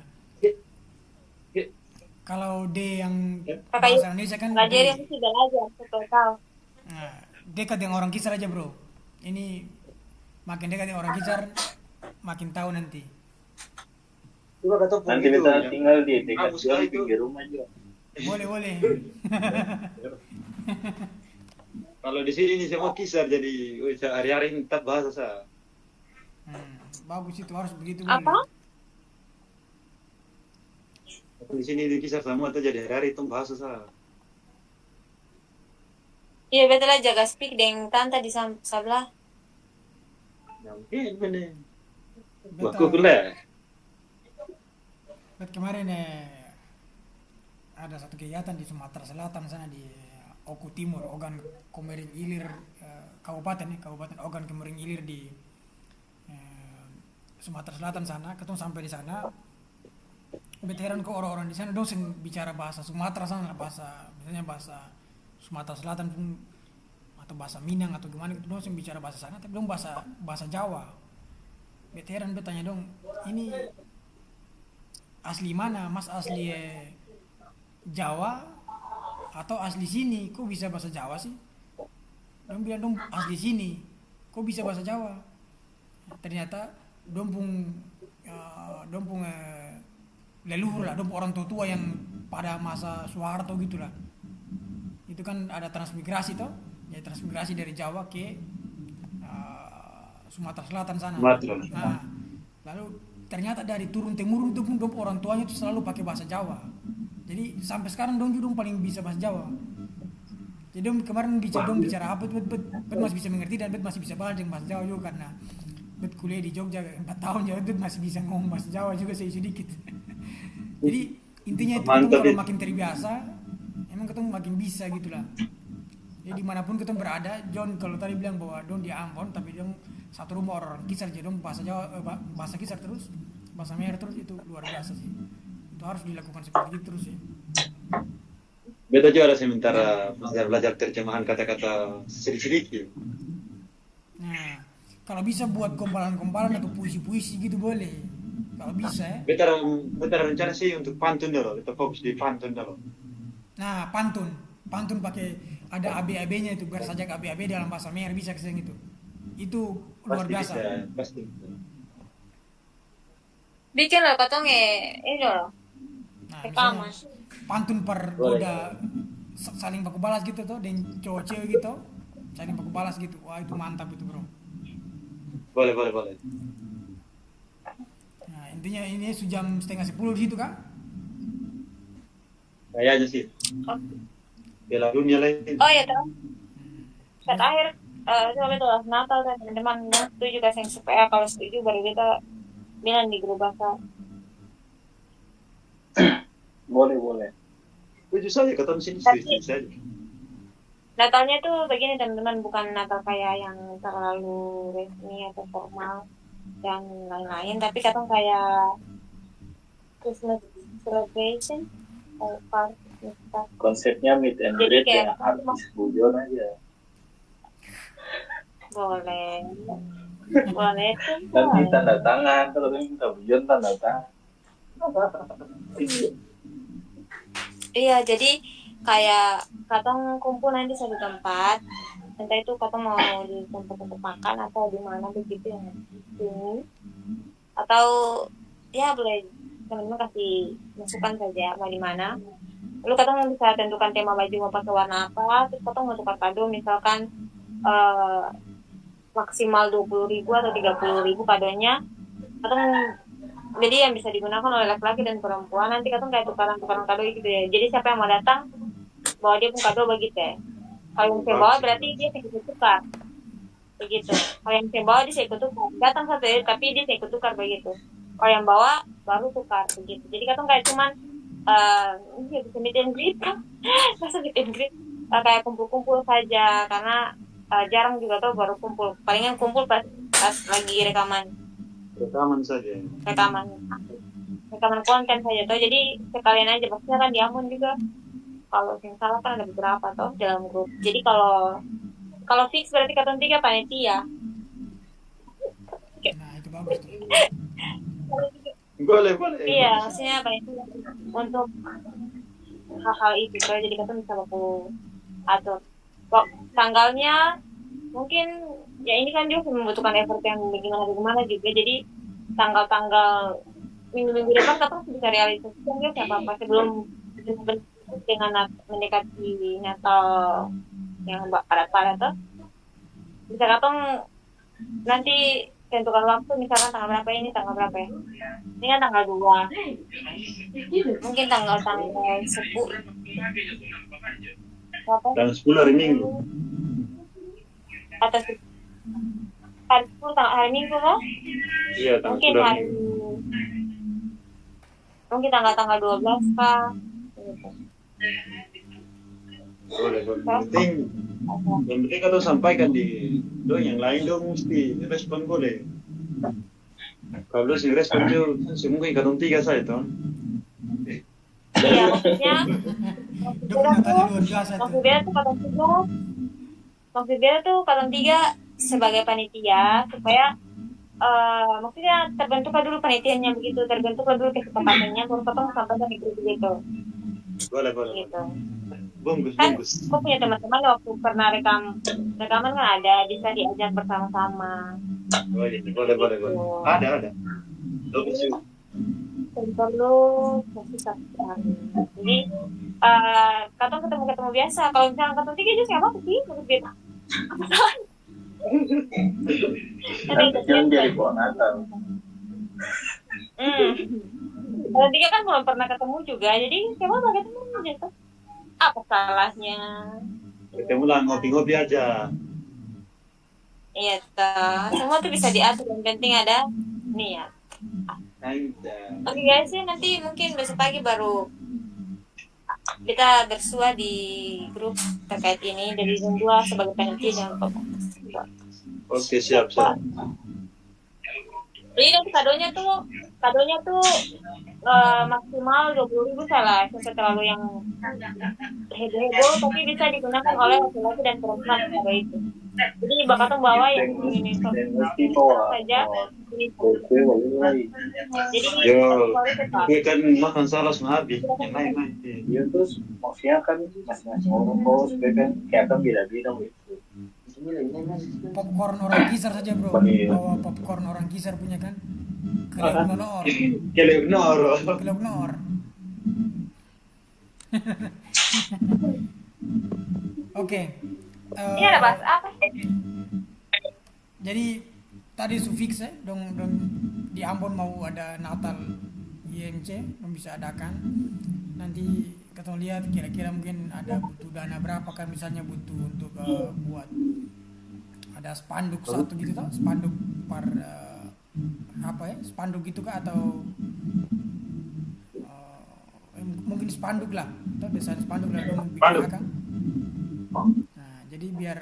Kalau D yang Kakak bahasa Indonesia kan belajar D. yang sih belajar supaya tahu. Nah, dekat dengan orang Kisar aja bro. Ini makin dekat dengan orang Kisar, makin tahu nanti. Coba kata pun Nanti itu, kita ya. tinggal di dekat Bagus jual sekali di pinggir rumah juga. Boleh. Kalau di sini ini semua kisar jadi hari-hari tetap bahasa saya. Bagus itu harus begitu. Apa? Boleh. Di sini di kisar semua itu jadi hari-hari itu bahasa saya. Iya betul lah jaga speak dengan tante di sebelah. Ya mungkin benar. Beta- Aku kuliah. Bet kemarin ada satu kegiatan di Sumatera Selatan sana di Oku Timur, Ogan Komering Ilir, Kabupaten Ogan Komering Ilir di Sumatera Selatan sana. Ketemu sampai di sana, bet heran kok orang-orang di sana dosen bicara bahasa Sumatera sana, misalnya bahasa Sumatera Selatan pun atau bahasa Minang atau gimana gitu, dosen bicara bahasa sana tapi belum bahasa Jawa. Bet heran, bet tanya dong, ini asli mana mas, asli Jawa atau asli sini, kok bisa bahasa Jawa sih? Dong bilang dong asli sini, kok bisa bahasa Jawa? Ternyata dong pung leluhur lah, dong orang tua yang pada masa Soeharto gitulah. Itu kan ada transmigrasi toh, ya transmigrasi dari Jawa ke Sumatera Selatan sana. Sumatera. Nah, lalu ternyata dari turun temurun itu pun dong orang tuanya itu selalu pakai bahasa Jawa. Jadi sampai sekarang dong juga paling bisa bahasa Jawa. Jadi dong kemarin bicara apa itu bet masih bisa mengerti dan bet masih bisa bahasa bahasa Jawa juga karena bet kuliah di Jogja 4 tahun jadi bet masih bisa ngomong bahasa Jawa juga sedikit. Jadi intinya itu ketemu kalau makin terbiasa, emang ketemu makin bisa gitulah. Jadi dimanapun ketemu berada, John kalau tadi bilang bahwa Don di Ambon, tapi Don satu rumah orang Kisar, jadi Don bahasa Jawa, bahasa Kisar terus, bahasa Merah terus, itu luar biasa sih. Itu harus dilakukan seperti itu terus sih. Beta juga ada sementara belajar terjemahan kata-kata sedikit-sedikit. Nah, kalau bisa buat kompalan-kompalan atau puisi-puisi gitu boleh. Kalau bisa ya. Beta rencana sih untuk pantun dulu, kita fokus di pantun dulu. Nah, pantun pakai ada AB-AB-nya itu, bersajak AB-AB dalam bahasa Merah bisa kesini itu. Itu luar biasa. Pasti. Bikin lah katong ini loh. Nah, Rekaman. misalnya pantun per udah saling baku balas gitu tuh, dan cowok cewek gitu, saling baku balas gitu. Wah itu mantap itu bro. Boleh. Nah intinya ini jam 9:30 di situ kan? Kayaknya sih. Piala dunia lain. Oh iya tahu. Terakhir coba itu lah Natal dan teman-teman yang setuju kasih supaya kalau setuju baru kita bilang di grup bahasa. Boleh. Setuju saja, ketemu sini Tapi- setuju saja. Natalnya tuh begini teman-teman, bukan Natal kayak yang terlalu resmi atau formal dan lain-lain, tapi katong kayak Christmas celebration atau party. Konsepnya meet and Jadi greet kayak- ya, artis bujon aja. Boleh tuh Nanti boleh. tanda tangan, kalau dia minta bujon tanda tangan. Iya, jadi kayak katong kumpul nanti satu tempat, entah itu katong mau di tempat-tempat makan atau di mana begitu yang ini, atau ya boleh teman-teman kasih masukan saja mau di mana. Lalu katong bisa tentukan tema baju mau pakai warna apa, terus katong mau tukar kado misalkan maksimal 20.000 atau 30.000 kadonya. Katong jadi yang bisa digunakan oleh laki-laki dan perempuan, nanti katong kayak tukaran kado gitu ya. Jadi siapa yang mau datang bawa dia pun kado begitu ya. Kalau yang saya bawa berarti dia saya ikut tukar begitu. Kalau yang saya bawa dia saya ikut tukar, datang satu ya, tapi dia saya ikut tukar begitu. Kalau yang bawa baru tukar begitu. Jadi katong kayak cuman ini bisa meet and greet masa meet and greet kayak kumpul-kumpul saja, karena jarang juga tuh baru kumpul, palingan kumpul pas lagi rekaman saja. rekaman konten saja tuh. Jadi sekalian aja, maksudnya kan di Ambon juga kalau yang salah kan ada beberapa tuh dalam grup. Jadi kalau fix berarti katong 3 panitia. Nah itu bagus tuh. Boleh. Iya, maksudnya panitia untuk hal-hal itu tuh. Jadi katong bisa baku atur kok tanggalnya. Mungkin ya ini kan juga membutuhkan effort yang bagaimana juga. Jadi tanggal-tanggal minggu-minggu depan katong bisa realisasikan ya siapa apa sebelum dengan mendekati Natal yang padat-padat tuh. Bisa katong nanti tentukan waktu, misalkan tanggal berapa ini, tanggal berapa ya. Ini kan tanggal 2. Mungkin tanggal 10. Berapa? Dan 10 hari Minggu. Atau hari 10 hari Minggu kok? Iya, tanggal Mungkin 10 hari Minggu. mungkin tanggal 12 kah? Gitu. Boleh. Yang penting kalau sampaikan di dong yang lain dong mesti respon boleh. Kalau si respon tuh mungkin katong 3 saja toh. Iya, maksudnya Dokumentasi luar biasa tuh. maksudnya tuh katong 3 sebagai panitia supaya maksudnya terbentuklah dulu panitianya begitu, terbentuklah dulu kesepakatannya, baru katong sampaikan di grup gitu. Boleh. Gitu. Bungkus. Kan aku punya teman-teman waktu pernah rekaman kan ada, bisa diajak bersama-sama. Boleh. Ada. Bagus juga. dan perlu kasih sabar. Jadi katong ketemu biasa. Kalau misalnya katong tiga aja siapa sih menurut beta? Nanti kan jadi pohon Natal. Kalau tiga kan belum pernah ketemu juga, jadi siapa mau ketemu gitu? Apa salahnya? Ketemu lah ngopi-ngopi aja. Iya, semua tuh bisa diatur. Yang penting ada niat. Oke guys, ya nanti mungkin besok pagi baru kita bersua di grup terkait ini dari Zoom 2 sebagai panitia jangan lupa. Oke, siap. Jadi nanti kadonya tuh maksimal 20.000 salah, tidak terlalu yang heboh, tapi bisa digunakan oleh laki-laki dan perempuan kado itu. Jadi bakal tuh bawa yang ini saja. Jadi Gue kan makan salah semua habis. Yang lain. Dia tuh maksudnya kan masing-masing orang bawa supaya kan kayak kan beda-beda gitu. Popcorn orang kisar saja bro. Bawa popcorn orang kisar punya kan. Kelebnor. Oke. ini ada bahas apa? Jadi tadi sufiks ya, dong di Ambon mau ada Natal IMC, dong bisa adakan. Nanti kita lihat kira-kira mungkin ada butuh dana berapa kan, misalnya butuh untuk buat ada spanduk satu gitu toh, spanduk per spanduk gitu kah atau mungkin spanduk lah, atau desain spanduk lah dong bikin kan. Nah, jadi biar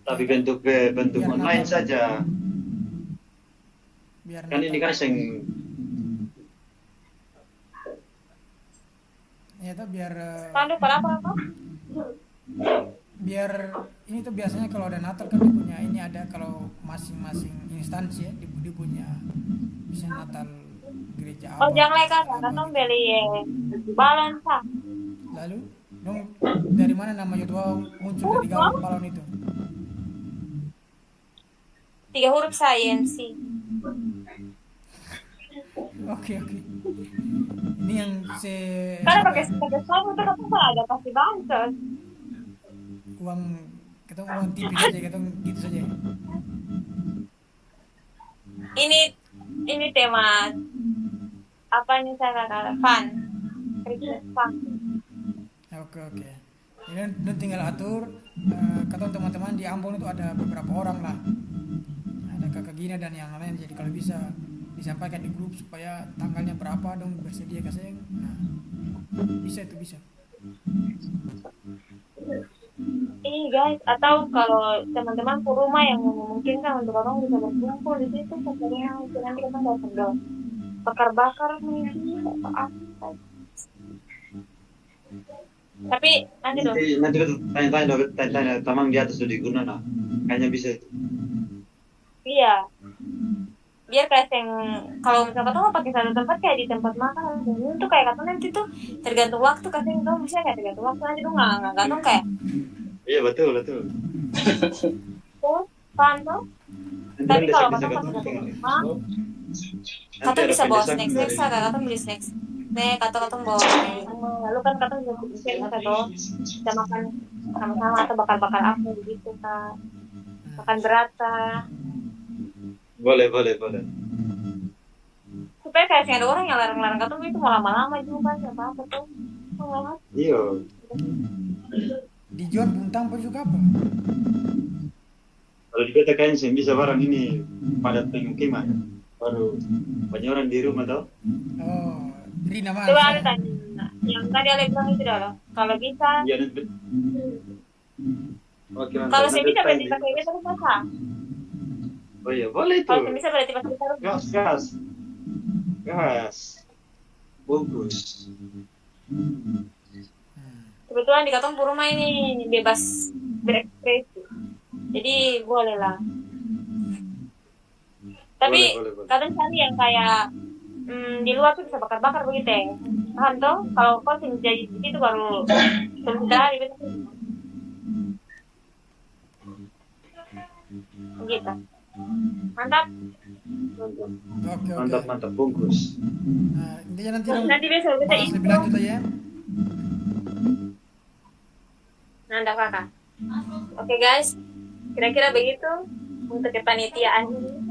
tapi bentuk online saja. Biar Kan ini kan sing ya tuh biar Spanduk berapa? Biar ini tuh biasanya kalau ada Natal kan dia punya ini, ada kalau masing-masing instansi ya dia punya bisa Natal gereja apa. Oh jangan lekan, katong beli balon sah. Lalu dong dari mana nama Yotwa muncul dari gaun balon itu? 3 huruf saya MC. Oke. Ini yang Karena pakai spanduk itu katong ada pasti bansos. uang tipis aja, kita gitu saja. Ini tema apa nih saya kata fun, Christmas fun. Oke. Jadi tinggal atur. Kata teman-teman di Ambon itu ada beberapa orang lah. Ada Kakak Gina dan yang lain. Jadi kalau bisa disampaikan di grup supaya tanggalnya berapa dong bersedia kasih. Nah, bisa. Ini guys, atau kalau teman-teman ke rumah yang memungkinkan untuk orang bisa berkumpul di situ, katanya nanti kita nggak perlu bakar-bakar nih apa. Tapi nanti dong. Nanti tanya tamang di atas tuh di guna nah. Kayaknya bisa itu. Iya. Biar kayak yang kalau misalnya kamu pakai satu tempat kayak di tempat makan, itu kayak kata nanti tuh tergantung waktu, katanya kamu bisa kayak tergantung waktu, nanti tuh nggak gantung kayak. Iya betul. Tuh, paham tuh. Tapi kalau kamu pakai satu tempat, kata bisa bawa snacks lah, kata beli snacks. Nih kata bawa. Lalu kan kata bisa kata kita makan sama-sama atau bakar-bakar apa gitu kan. Makan berata. Boleh. Supaya kayak ada orang yang larang-larang katong itu mau lama-lama juga, nggak apa-apa tuh. Iya. Dijual buntang apa juga apa? Kalau di kota kayaknya sih bisa barang ini padat pemukiman. Baru banyak orang di rumah tau. Oh, beri nama. Coba ada tanya, yang tadi Ale bilang itu dah. Kalau bisa. Iya nanti. Oke, kalau saya bisa berarti pakai itu terus masa. Oh iya boleh itu. Kalau saya bisa berarti pakai terus. Gas. Bagus. Kebetulan di Katong rumah ini bebas berekspresi, jadi boleh lah. Tapi kadang cari yang kayak di luar tuh bisa bakar-bakar begitu ya. Paham tuh? Kalau kau jadi di situ baru sebentar gitu. Gitu. Mantap. Mantap. Oke, oke. Mantap, mantap. Bungkus. Nah, intinya nanti dong Nanti besok kita bahas lebih lanjut aja ya. Nanda kakak. Oke guys, kira-kira begitu untuk kepanitiaan ini.